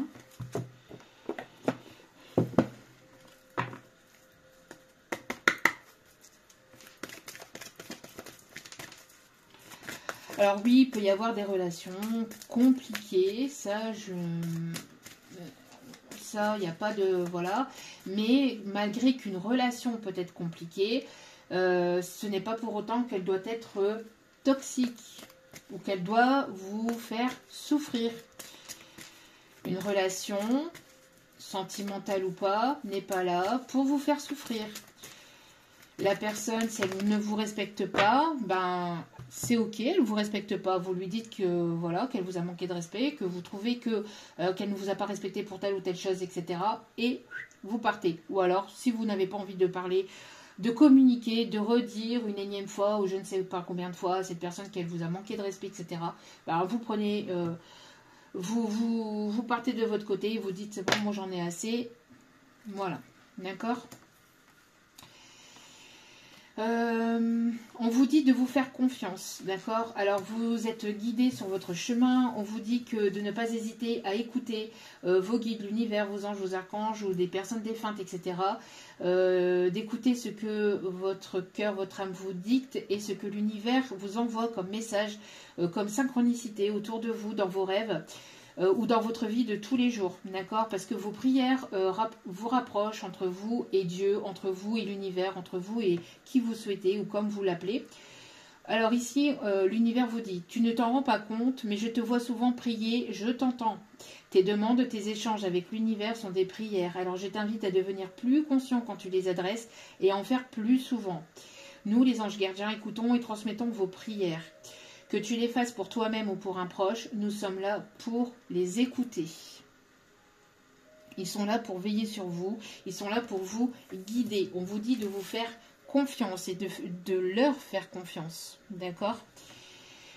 Alors oui, il peut y avoir des relations compliquées, ça, il n'y a pas de... Voilà. Mais malgré qu'une relation peut être compliquée, ce n'est pas pour autant qu'elle doit être toxique ou qu'elle doit vous faire souffrir. Une relation, sentimentale ou pas, n'est pas là pour vous faire souffrir. La personne, si elle ne vous respecte pas, ben... c'est ok, elle ne vous respecte pas, vous lui dites que voilà, qu'elle vous a manqué de respect, que vous trouvez que qu'elle ne vous a pas respecté pour telle ou telle chose, etc. Et vous partez. Ou alors, si vous n'avez pas envie de parler, de communiquer, de redire une énième fois ou je ne sais pas combien de fois à cette personne qu'elle vous a manqué de respect, etc. Ben, vous prenez, vous partez de votre côté, vous dites c'est bon, moi j'en ai assez. Voilà, d'accord ? On vous dit de vous faire confiance, d'accord? Alors vous êtes guidé sur votre chemin, on vous dit que de ne pas hésiter à écouter vos guides, l'univers, vos anges, vos archanges ou des personnes défuntes, etc. D'écouter ce que votre cœur, votre âme vous dicte et ce que l'univers vous envoie comme message, comme synchronicité autour de vous, dans vos rêves. Ou dans votre vie de tous les jours, d'accord? Parce que vos prières vous rapprochent entre vous et Dieu, entre vous et l'univers, entre vous et qui vous souhaitez ou comme vous l'appelez. Alors ici, l'univers vous dit, tu ne t'en rends pas compte, mais je te vois souvent prier, je t'entends. Tes demandes, tes échanges avec l'univers sont des prières, alors je t'invite à devenir plus conscient quand tu les adresses et à en faire plus souvent. Nous, les anges gardiens, écoutons et transmettons vos prières. Que tu les fasses pour toi-même ou pour un proche, nous sommes là pour les écouter. Ils sont là pour veiller sur vous, ils sont là pour vous guider. On vous dit de vous faire confiance et de leur faire confiance, d'accord?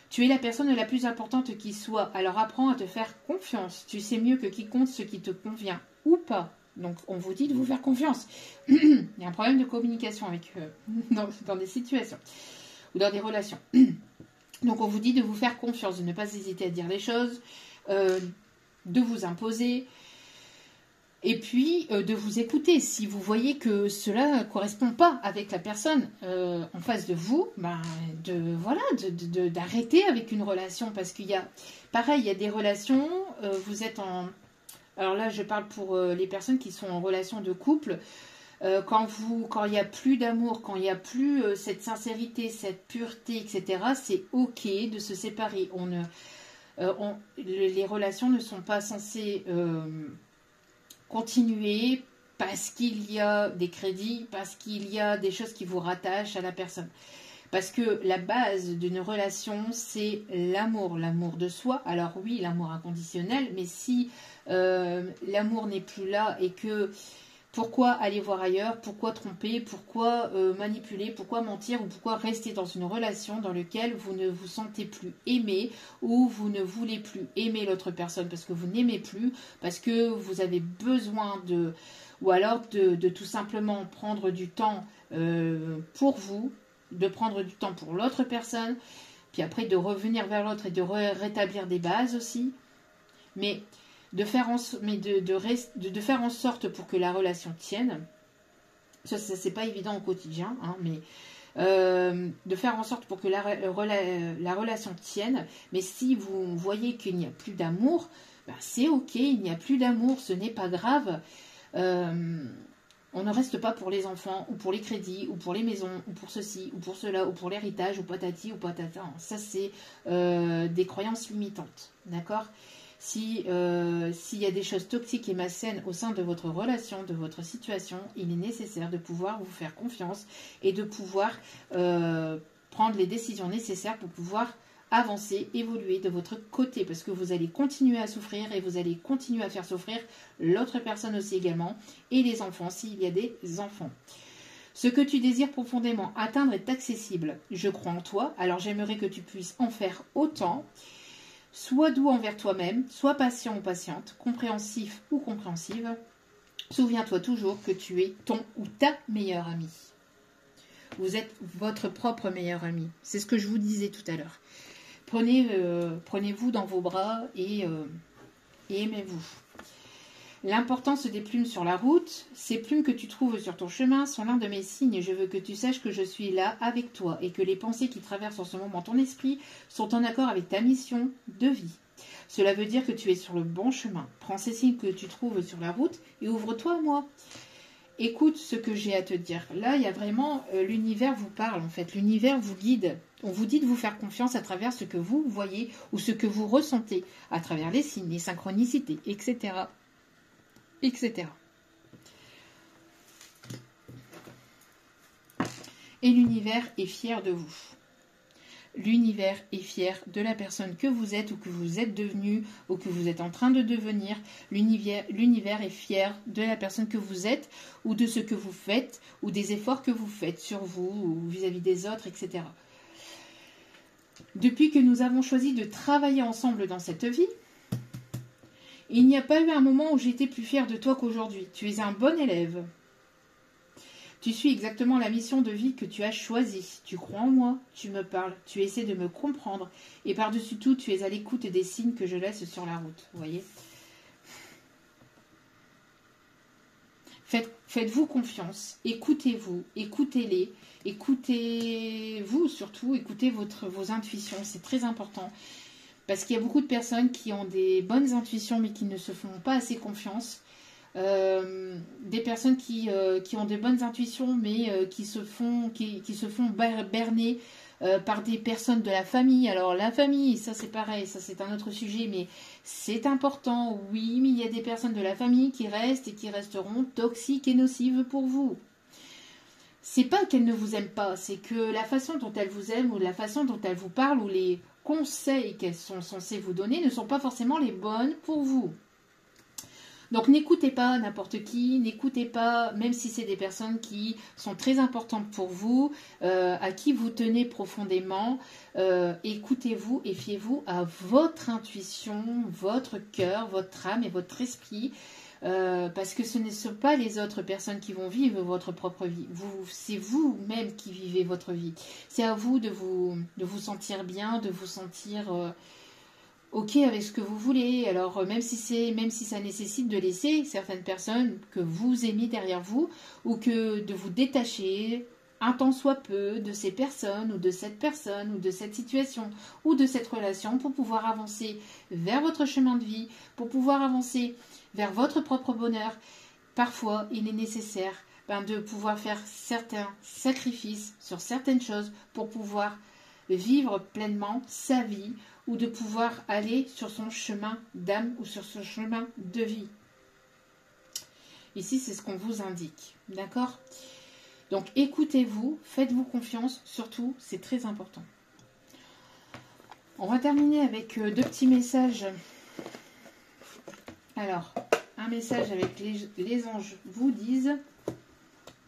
Tu es la personne la plus importante qui soit, alors apprends à te faire confiance. Tu sais mieux que quiconque ce qui te convient ou pas. Donc on vous dit de vous faire confiance. Il y a un problème de communication avec dans des situations ou dans des relations. Donc on vous dit de vous faire confiance, de ne pas hésiter à dire les choses, de vous imposer, et puis de vous écouter. Si vous voyez que cela ne correspond pas avec la personne en face de vous, ben d'arrêter avec une relation. Parce qu'il y a, pareil, il y a des relations, vous êtes en... Alors là, je parle pour les personnes qui sont en relation de couple. Quand il n'y a plus d'amour, quand il n'y a plus cette sincérité, cette pureté, etc., c'est ok de se séparer. Les relations ne sont pas censées continuer parce qu'il y a des crédits, parce qu'il y a des choses qui vous rattachent à la personne. Parce que la base d'une relation, c'est l'amour de soi. Alors oui, l'amour inconditionnel, mais si l'amour n'est plus là et que... Pourquoi aller voir ailleurs? Pourquoi tromper? Pourquoi manipuler? Pourquoi mentir? Ou pourquoi rester dans une relation dans laquelle vous ne vous sentez plus aimé ou vous ne voulez plus aimer l'autre personne parce que vous n'aimez plus, parce que vous avez besoin de... Ou alors de tout simplement prendre du temps pour vous, de prendre du temps pour l'autre personne, puis après de revenir vers l'autre et de rétablir des bases aussi. Mais... de faire en sorte pour que la relation tienne, ça c'est pas évident au quotidien, hein, mais de faire en sorte pour que la relation tienne, mais si vous voyez qu'il n'y a plus d'amour, ben c'est ok, il n'y a plus d'amour, ce n'est pas grave. On ne reste pas pour les enfants, ou pour les crédits, ou pour les maisons, ou pour ceci, ou pour cela, ou pour l'héritage, ou patati, ou patata. Ça c'est des croyances limitantes, d'accord ? S'il y a des choses toxiques et malsaines au sein de votre relation, de votre situation, il est nécessaire de pouvoir vous faire confiance et de pouvoir prendre les décisions nécessaires pour pouvoir avancer, évoluer de votre côté. Parce que vous allez continuer à souffrir et vous allez continuer à faire souffrir l'autre personne aussi également et les enfants, s'il y a des enfants. Ce que tu désires profondément atteindre est accessible. Je crois en toi, alors j'aimerais que tu puisses en faire autant. Sois doux envers toi-même, sois patient ou patiente, compréhensif ou compréhensive. Souviens-toi toujours que tu es ton ou ta meilleure amie. Vous êtes votre propre meilleur ami. C'est ce que je vous disais tout à l'heure. Prenez-vous dans vos bras et aimez-vous. L'importance des plumes sur la route, ces plumes que tu trouves sur ton chemin sont l'un de mes signes. Je veux que tu saches que je suis là avec toi et que les pensées qui traversent en ce moment ton esprit sont en accord avec ta mission de vie. Cela veut dire que tu es sur le bon chemin. Prends ces signes que tu trouves sur la route et ouvre-toi à moi. Écoute ce que j'ai à te dire. Là, il y a vraiment l'univers vous parle en fait. L'univers vous guide. On vous dit de vous faire confiance à travers ce que vous voyez ou ce que vous ressentez, à travers les signes, les synchronicités, etc. etc. Et l'univers est fier de vous. L'univers est fier de la personne que vous êtes ou que vous êtes devenu ou que vous êtes en train de devenir. L'univers est fier de la personne que vous êtes ou de ce que vous faites ou des efforts que vous faites sur vous ou vis-à-vis des autres, etc. Depuis que nous avons choisi de travailler ensemble dans cette vie, il n'y a pas eu un moment où j'étais plus fière de toi qu'aujourd'hui. Tu es un bon élève. Tu suis exactement la mission de vie que tu as choisie. Tu crois en moi, tu me parles, tu essaies de me comprendre. Et par-dessus tout, tu es à l'écoute des signes que je laisse sur la route. Vous voyez ? Faites-vous confiance. Écoutez-vous, écoutez-les. Écoutez-vous surtout, écoutez vos intuitions. C'est très important. Parce qu'il y a beaucoup de personnes qui ont des bonnes intuitions mais qui ne se font pas assez confiance. Des personnes qui ont des bonnes intuitions mais qui se font berner par des personnes de la famille. Alors la famille, ça c'est pareil, ça c'est un autre sujet, mais c'est important, oui, mais il y a des personnes de la famille qui restent et qui resteront toxiques et nocives pour vous. C'est pas qu'elles ne vous aiment pas, c'est que la façon dont elles vous aiment ou la façon dont elles vous parlent ou les conseils qu'elles sont censées vous donner ne sont pas forcément les bonnes pour vous. Donc n'écoutez pas n'importe qui, n'écoutez pas, même si c'est des personnes qui sont très importantes pour vous, à qui vous tenez profondément, écoutez-vous et fiez-vous à votre intuition, votre cœur, votre âme et votre esprit, parce que ce ne sont pas les autres personnes qui vont vivre votre propre vie. C'est vous-même qui vivez votre vie. C'est à vous de vous sentir bien, de vous sentir ok avec ce que vous voulez. Alors même si ça nécessite de laisser certaines personnes que vous aimez derrière vous ou que de vous détacher un tant soit peu de ces personnes ou de cette personne ou de cette situation ou de cette relation pour pouvoir avancer vers votre chemin de vie, pour pouvoir avancer vers votre propre bonheur. Parfois, il est nécessaire de pouvoir faire certains sacrifices sur certaines choses pour pouvoir vivre pleinement sa vie ou de pouvoir aller sur son chemin d'âme ou sur son chemin de vie. Ici, c'est ce qu'on vous indique. D'accord ? Donc, écoutez-vous, faites-vous confiance, surtout, c'est très important. On va terminer avec deux petits messages. Alors, un message avec les anges vous disent,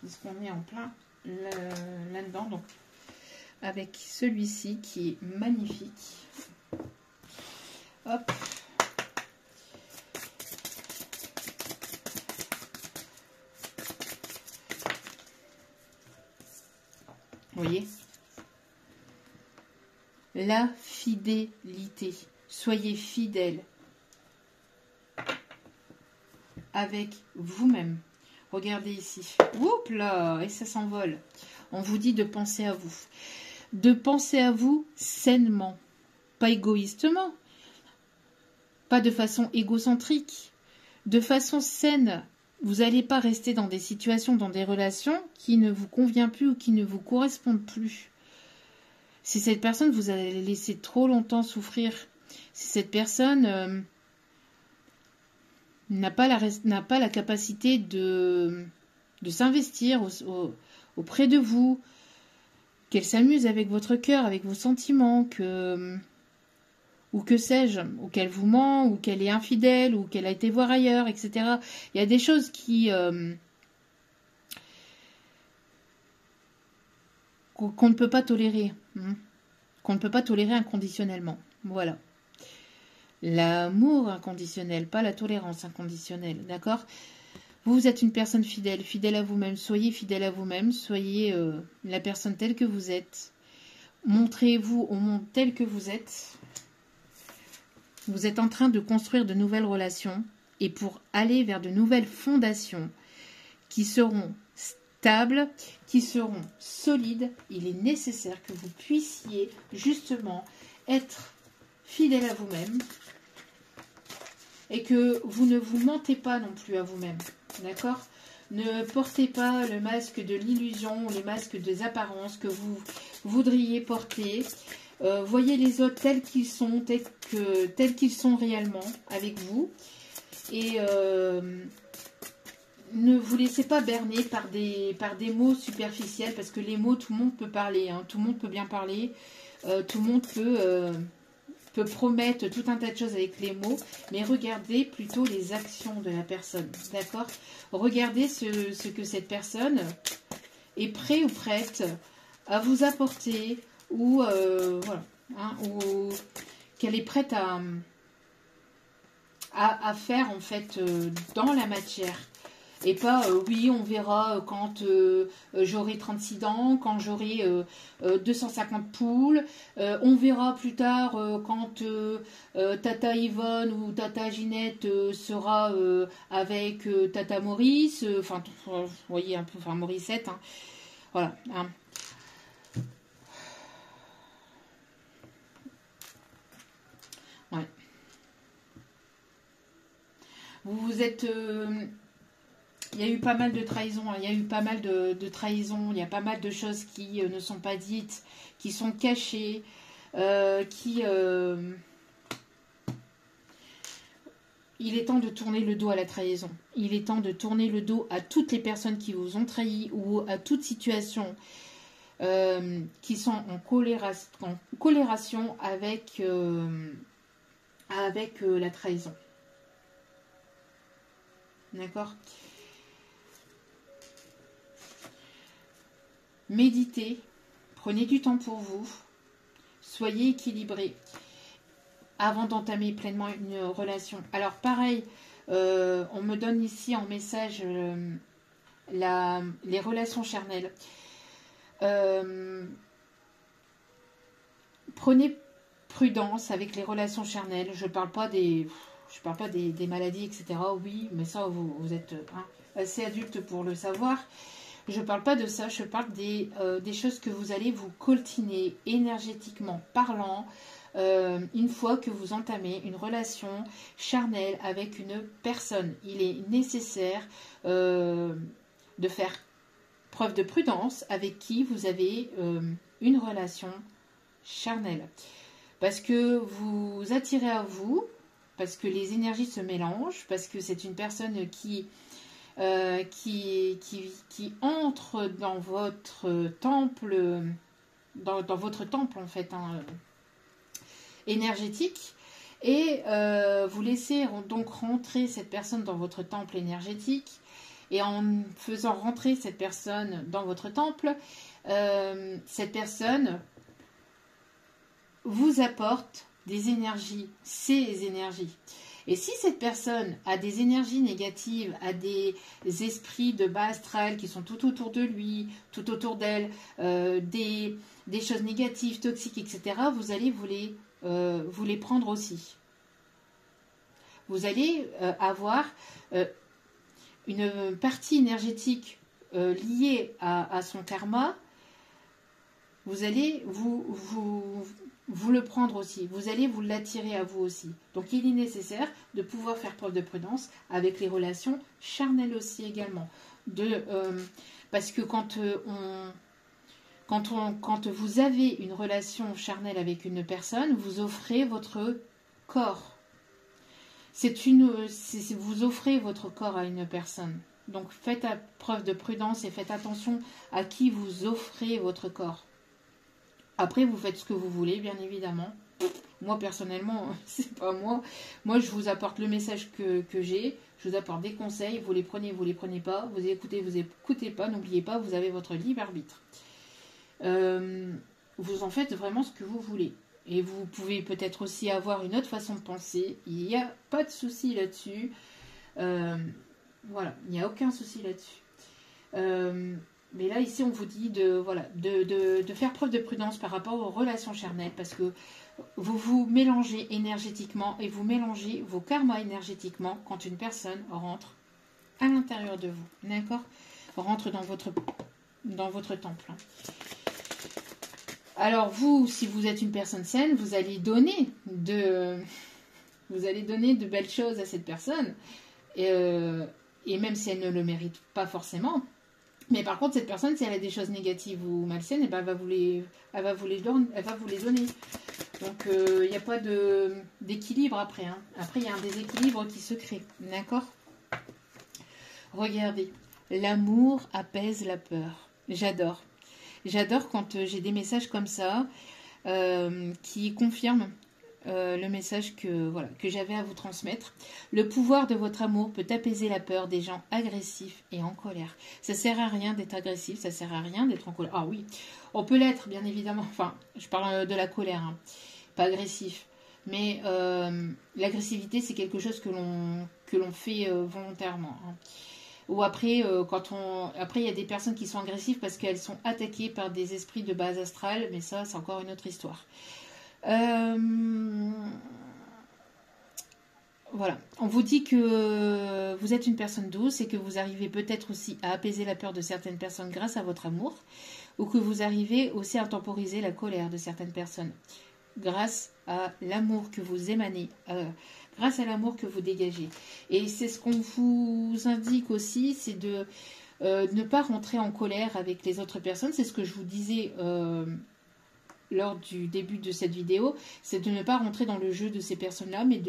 parce qu'on est en plein là-dedans, donc avec celui-ci qui est magnifique. Hop. Vous voyez ? La fidélité. Soyez fidèle avec vous-même. Regardez ici. Oups là, et ça s'envole. On vous dit de penser à vous. De penser à vous sainement. Pas égoïstement. Pas de façon égocentrique. De façon saine. Vous n'allez pas rester dans des situations, dans des relations qui ne vous conviennent plus ou qui ne vous correspondent plus. Si cette personne vous a laissé trop longtemps souffrir, si cette personne n'a pas la capacité de s'investir auprès de vous, qu'elle s'amuse avec votre cœur, avec vos sentiments, ou que sais-je, ou qu'elle vous ment, ou qu'elle est infidèle, ou qu'elle a été voir ailleurs, etc. Il y a des choses qui qu'on ne peut pas tolérer. Qu'on ne peut pas tolérer inconditionnellement. Voilà. L'amour inconditionnel, pas la tolérance inconditionnelle, d'accord? Vous êtes une personne fidèle, fidèle à vous-même. Soyez fidèle à vous-même, soyez la personne telle que vous êtes. Montrez-vous au monde tel que vous êtes. Vous êtes en train de construire de nouvelles relations et pour aller vers de nouvelles fondations qui seront stables, qui seront solides, il est nécessaire que vous puissiez justement être fidèle à vous-même et que vous ne vous mentez pas non plus à vous-même, d'accord? Ne portez pas le masque de l'illusion, le masque des apparences que vous voudriez porter. Voyez les autres tels qu'ils sont, tels qu'ils sont réellement avec vous. Et ne vous laissez pas berner par des mots superficiels, parce que les mots, tout le monde peut parler, hein, tout le monde peut bien parler, tout le monde peut promettre tout un tas de choses avec les mots, mais regardez plutôt les actions de la personne, d'accord? Regardez ce que cette personne est prêt ou prête à vous apporter, ou voilà, hein, ou qu'elle est prête à faire en fait dans la matière. Et pas, oui, on verra quand j'aurai 36 dents, quand j'aurai 250 poules. On verra plus tard quand Tata Yvonne ou Tata Ginette sera avec Tata Maurice. Enfin, vous voyez un peu, enfin Mauricette. Hein. Voilà. Hein. Ouais. Vous êtes... il y a eu pas mal de trahisons, hein. Il y a eu pas mal de trahisons, il y a pas mal de choses qui ne sont pas dites, qui sont cachées, Il est temps de tourner le dos à la trahison. Il est temps de tourner le dos à toutes les personnes qui vous ont trahi ou à toute situation qui sont en colération avec la trahison. D'accord ? Méditez, prenez du temps pour vous, soyez équilibrés avant d'entamer pleinement une relation. Alors pareil, on me donne ici en message les relations charnelles. Prenez prudence avec les relations charnelles. Je parle pas des maladies, etc. Oui, mais ça, vous êtes assez adulte pour le savoir. Je ne parle pas de ça, je parle des choses que vous allez vous coltiner énergétiquement parlant une fois que vous entamez une relation charnelle avec une personne. Il est nécessaire de faire preuve de prudence avec qui vous avez une relation charnelle. Parce que vous attirez à vous, parce que les énergies se mélangent, parce que c'est une personne qui entre dans votre temple, dans votre temple en fait, énergétique, et vous laissez donc rentrer cette personne dans votre temple énergétique, et en faisant rentrer cette personne dans votre temple, cette personne vous apporte des énergies, ces énergies. Et si cette personne a des énergies négatives, a des esprits de bas astral qui sont tout autour de lui, tout autour d'elle, des choses négatives, toxiques, etc., vous allez vous les prendre aussi. Vous allez avoir une partie énergétique liée à son karma. Vous allez vous le prendre aussi, vous allez vous l'attirer à vous aussi. Donc il est nécessaire de pouvoir faire preuve de prudence avec les relations charnelles aussi également. Parce que quand vous avez une relation charnelle avec une personne, vous offrez votre corps. Vous offrez votre corps à une personne. Donc faites preuve de prudence et faites attention à qui vous offrez votre corps. Après, vous faites ce que vous voulez, bien évidemment. Moi, personnellement, c'est pas moi. Moi, je vous apporte le message que j'ai. Je vous apporte des conseils. Vous les prenez pas. Vous écoutez pas. N'oubliez pas, vous avez votre libre arbitre. vous en faites vraiment ce que vous voulez. Et vous pouvez peut-être aussi avoir une autre façon de penser. Il n'y a pas de souci là-dessus. Voilà, il n'y a aucun souci là-dessus. Mais là, ici, on vous dit de faire preuve de prudence par rapport aux relations charnelles, parce que vous vous mélangez énergétiquement et vous mélangez vos karmas énergétiquement quand une personne rentre à l'intérieur de vous, d'accord? Rentre dans votre temple. Alors vous, si vous êtes une personne saine, vous allez donner de belles choses à cette personne, et même si elle ne le mérite pas forcément. Mais par contre, cette personne, si elle a des choses négatives ou malsaines, eh ben, elle va vous les donner. Donc, il n'y a pas d'équilibre après. Hein. Après, il y a un déséquilibre qui se crée. D'accord? Regardez. L'amour apaise la peur. J'adore. J'adore quand j'ai des messages comme ça qui confirment le message que j'avais à vous transmettre. Le pouvoir de votre amour peut apaiser la peur des gens agressifs et en colère. Ça sert à rien d'être agressif, ça sert à rien d'être en colère. Ah oui, on peut l'être bien évidemment. Enfin, je parle de la colère, hein. Pas agressif. Mais l'agressivité, c'est quelque chose que l'on fait volontairement. Hein. Ou après, après, il y a des personnes qui sont agressives parce qu'elles sont attaquées par des esprits de base astrale, mais ça, c'est encore une autre histoire. Voilà, on vous dit que vous êtes une personne douce et que vous arrivez peut-être aussi à apaiser la peur de certaines personnes grâce à votre amour, ou que vous arrivez aussi à temporiser la colère de certaines personnes grâce à l'amour que vous émanez, grâce à l'amour que vous dégagez. Et c'est ce qu'on vous indique aussi, c'est de ne pas rentrer en colère avec les autres personnes. C'est ce que je vous disais lors du début de cette vidéo, c'est de ne pas rentrer dans le jeu de ces personnes-là, mais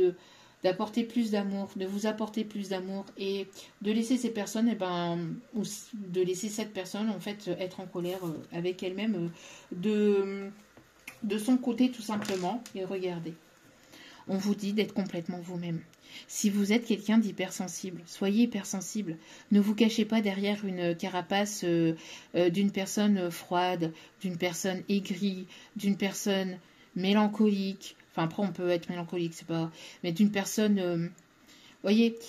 d'apporter plus d'amour, de vous apporter plus d'amour et de laisser ces personnes, ou de laisser cette personne en fait être en colère avec elle-même de son côté tout simplement. Et regardez, on vous dit d'être complètement vous-même. Si vous êtes quelqu'un d'hypersensible, soyez hypersensible. Ne vous cachez pas derrière une carapace d'une personne froide, d'une personne aigrie, d'une personne mélancolique. Enfin, après, on peut être mélancolique, c'est pas... Mais d'une personne... voyez,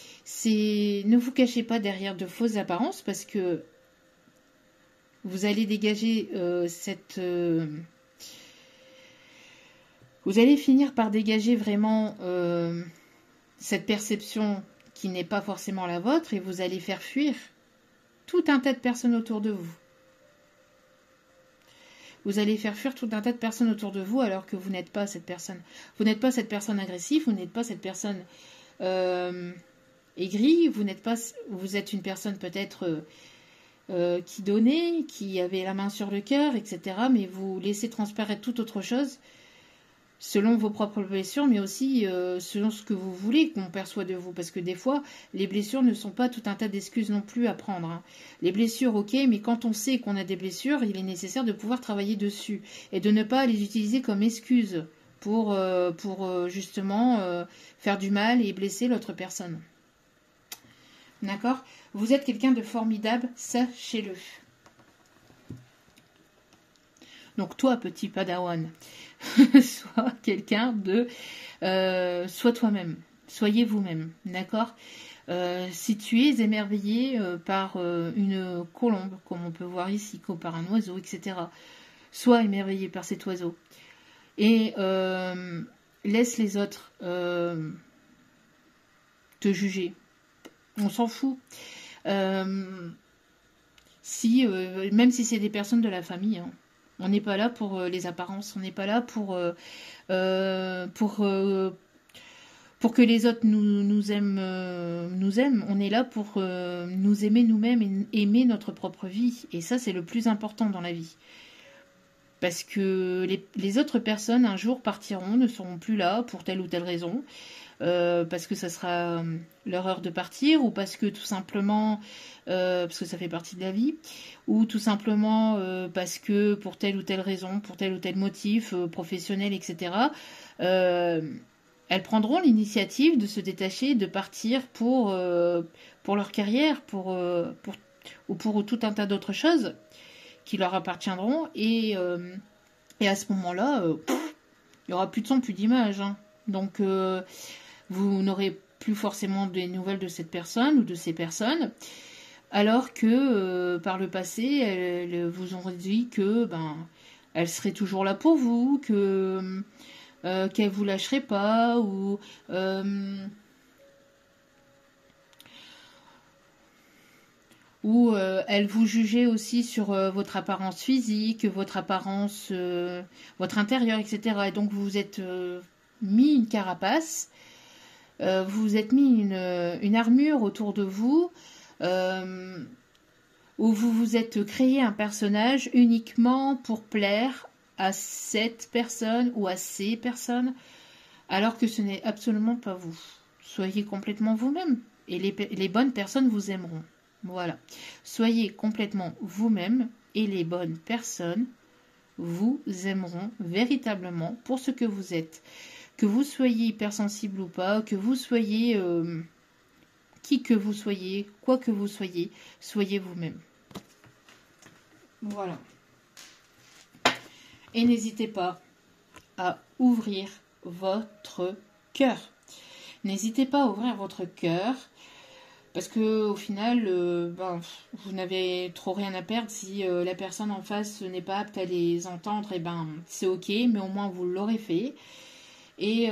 ne vous cachez pas derrière de fausses apparences parce que vous allez dégager vous allez finir par dégager vraiment cette perception qui n'est pas forcément la vôtre et vous allez faire fuir tout un tas de personnes autour de vous. Vous allez faire fuir tout un tas de personnes autour de vous alors que vous n'êtes pas cette personne. Vous n'êtes pas cette personne agressive, vous n'êtes pas cette personne aigrie, vous êtes une personne peut-être qui donnait, qui avait la main sur le cœur, etc. Mais vous laissez transparaître toute autre chose selon vos propres blessures, mais aussi selon ce que vous voulez qu'on perçoit de vous. Parce que des fois, les blessures ne sont pas tout un tas d'excuses non plus à prendre. Hein. Les blessures, ok, mais quand on sait qu'on a des blessures, il est nécessaire de pouvoir travailler dessus et de ne pas les utiliser comme excuses pour justement faire du mal et blesser l'autre personne. D'accord? Vous êtes quelqu'un de formidable, sachez-le. Donc toi, petit padawan, sois quelqu'un de... sois toi-même, soyez vous-même, d'accord? Si tu es émerveillé par une colombe, comme on peut voir ici, ou par un oiseau, etc., sois émerveillé par cet oiseau. Et laisse les autres te juger. On s'en fout. Même si c'est des personnes de la famille, hein. On n'est pas là pour les apparences, on n'est pas là pour que les autres nous aiment, on est là pour nous aimer nous-mêmes et aimer notre propre vie. Et ça, c'est le plus important dans la vie. Parce que les autres personnes, un jour, partiront, ne seront plus là pour telle ou telle raison. Parce que ça sera leur heure de partir, ou parce que tout simplement, parce que ça fait partie de la vie, ou tout simplement parce que pour telle ou telle raison, pour tel ou tel motif professionnel, etc., elles prendront l'initiative de se détacher, de partir pour leur carrière, ou pour tout un tas d'autres choses qui leur appartiendront. Et à ce moment-là, il n'y aura plus de son, plus d'image. Hein. Donc, vous n'aurez plus forcément des nouvelles de cette personne ou de ces personnes. Alors que par le passé, elles vous ont dit que elle serait toujours là pour vous, que qu'elle vous lâcherait pas, ou elle vous jugeait aussi sur votre apparence physique, votre apparence, votre intérieur, etc. Et donc vous vous êtes mis une carapace, vous vous êtes mis une armure autour de vous, où vous vous êtes créé un personnage uniquement pour plaire à cette personne ou à ces personnes, alors que ce n'est absolument pas vous. Soyez complètement vous-même, et les bonnes personnes vous aimeront. Voilà. Soyez complètement vous-même, et les bonnes personnes vous aimeront véritablement pour ce que vous êtes. Que vous soyez hypersensible ou pas, que vous soyez qui que vous soyez, quoi que vous soyez, soyez vous-même. Voilà. Et n'hésitez pas à ouvrir votre cœur. N'hésitez pas à ouvrir votre cœur, parce que au final, vous n'avez trop rien à perdre. Si la personne en face n'est pas apte à les entendre, et c'est ok, mais au moins vous l'aurez fait. Et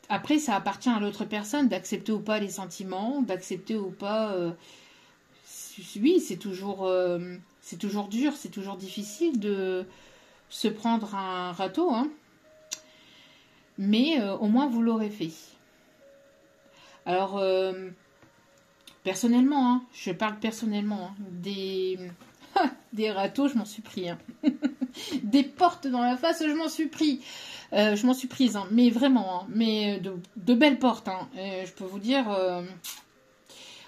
après, ça appartient à l'autre personne d'accepter ou pas les sentiments, d'accepter ou pas. Oui, c'est toujours dur, c'est toujours difficile de se prendre un râteau, hein. Mais au moins vous l'aurez fait. Alors, personnellement, hein, je parle personnellement, hein, des râteaux, je m'en suis pris. Hein. Des portes dans la face, je m'en suis pris. Je m'en suis prise, hein, mais vraiment, hein, mais de belles portes. Hein, je peux vous dire,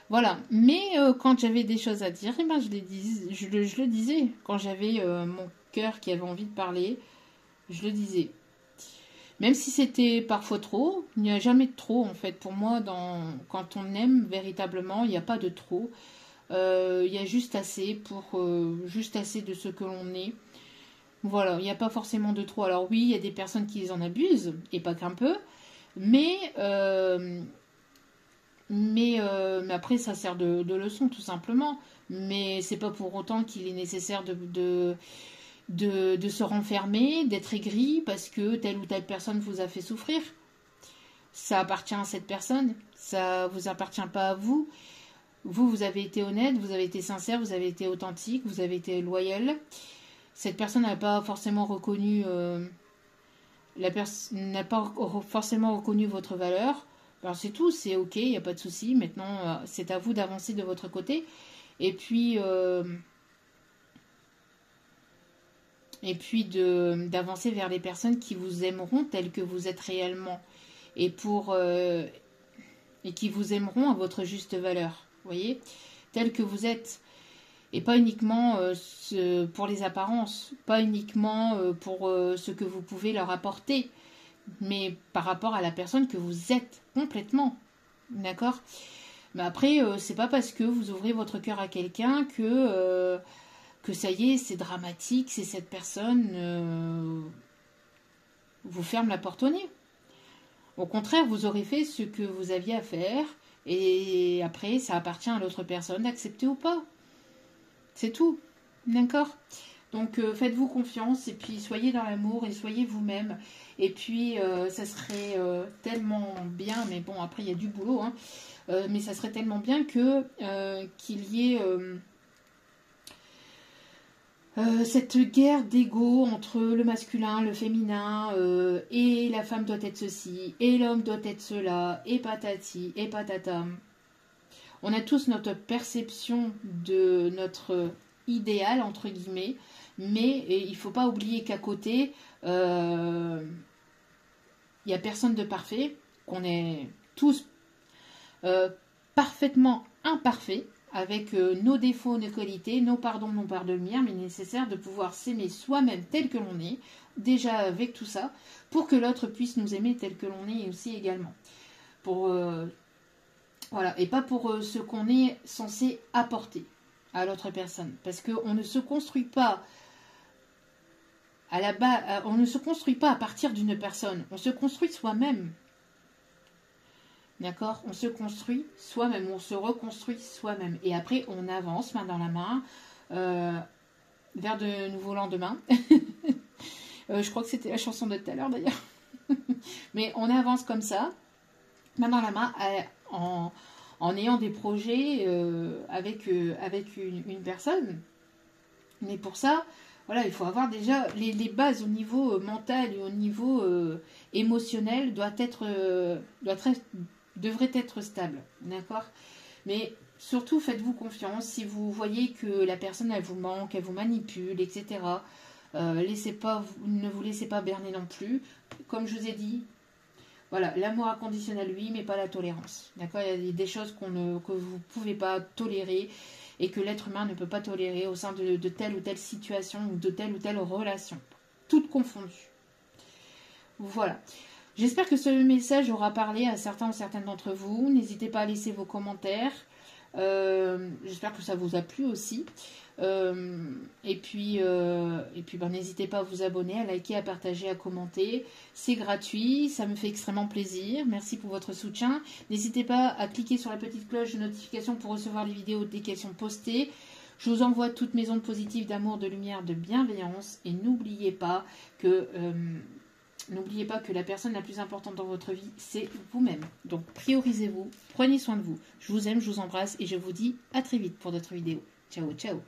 voilà. Mais quand j'avais des choses à dire, je le disais. Quand j'avais mon cœur qui avait envie de parler, je le disais. Même si c'était parfois trop, il n'y a jamais de trop en fait. Pour moi, quand on aime véritablement, il n'y a pas de trop. Il y a juste assez juste assez de ce que l'on est. Voilà, il n'y a pas forcément de trop. Alors oui, il y a des personnes qui en abusent, et pas qu'un peu, mais après ça sert de leçon tout simplement. Mais c'est pas pour autant qu'il est nécessaire de se renfermer, d'être aigri parce que telle ou telle personne vous a fait souffrir. Ça appartient à cette personne, ça vous appartient pas à vous. Vous avez été honnête, vous avez été sincère, vous avez été authentique, vous avez été loyal. Cette personne n'a pas forcément reconnu votre valeur. Alors c'est tout, c'est ok, il n'y a pas de souci. Maintenant, c'est à vous d'avancer de votre côté. Et puis d'avancer vers les personnes qui vous aimeront telles que vous êtes réellement. Et qui vous aimeront à votre juste valeur. Vous voyez, telle que vous êtes. Et pas uniquement pour les apparences, pas uniquement pour ce que vous pouvez leur apporter, mais par rapport à la personne que vous êtes complètement. D'accord ? Mais après, c'est pas parce que vous ouvrez votre cœur à quelqu'un que ça y est, c'est dramatique, c'est cette personne vous ferme la porte au nez. Au contraire, vous aurez fait ce que vous aviez à faire, et après, ça appartient à l'autre personne d'accepter ou pas. C'est tout, d'accord ? Donc faites-vous confiance et puis soyez dans l'amour et soyez vous-même. Et puis ça serait tellement bien, mais bon après il y a du boulot, hein, mais ça serait tellement bien qu'il y ait cette guerre d'ego entre le masculin, le féminin, et la femme doit être ceci, et l'homme doit être cela, et patati, et patata. On a tous notre perception de notre idéal, entre guillemets, mais il ne faut pas oublier qu'à côté, il n'y a personne de parfait, qu'on est tous parfaitement imparfaits, avec nos défauts, nos qualités, nos pardons, nos pardonnières, mais il est nécessaire de pouvoir s'aimer soi-même tel que l'on est, déjà avec tout ça, pour que l'autre puisse nous aimer tel que l'on est aussi également. Voilà, et pas pour ce qu'on est censé apporter. à l'autre personne. Parce qu'on ne se construit pas à la base, on ne se construit pas à partir d'une personne. On se construit soi-même. D'accord? On se construit soi-même, on se reconstruit soi-même. Et après, on avance, main dans la main, vers de nouveaux lendemains. Je crois que c'était la chanson de tout à l'heure d'ailleurs. Mais on avance comme ça, main dans la main, en ayant des projets avec une personne. Mais pour ça, voilà, il faut avoir déjà les bases au niveau mental et au niveau émotionnel devraient être stables. D'accord? Mais surtout, faites-vous confiance. Si vous voyez que la personne, elle vous manque, elle vous manipule, etc., ne vous laissez pas berner non plus. Comme je vous ai dit, voilà, l'amour inconditionnel, oui, mais pas la tolérance. D'accord? Il y a des choses que vous ne pouvez pas tolérer et que l'être humain ne peut pas tolérer au sein de telle ou telle situation ou de telle ou telle relation. Toutes confondues. Voilà. J'espère que ce message aura parlé à certains ou certaines d'entre vous. N'hésitez pas à laisser vos commentaires. J'espère que ça vous a plu aussi. Et puis n'hésitez pas à vous abonner, à liker, à partager, à commenter. C'est gratuit, ça me fait extrêmement plaisir. Merci pour votre soutien. N'hésitez pas à cliquer sur la petite cloche de notification pour recevoir les vidéos dès qu'elles sont postées. Je vous envoie toutes mes ondes positives d'amour, de lumière, de bienveillance. Et n'oubliez pas que la personne la plus importante dans votre vie, c'est vous-même. Donc priorisez-vous, prenez soin de vous. Je vous aime, je vous embrasse et je vous dis à très vite pour d'autres vidéos. Ciao, ciao.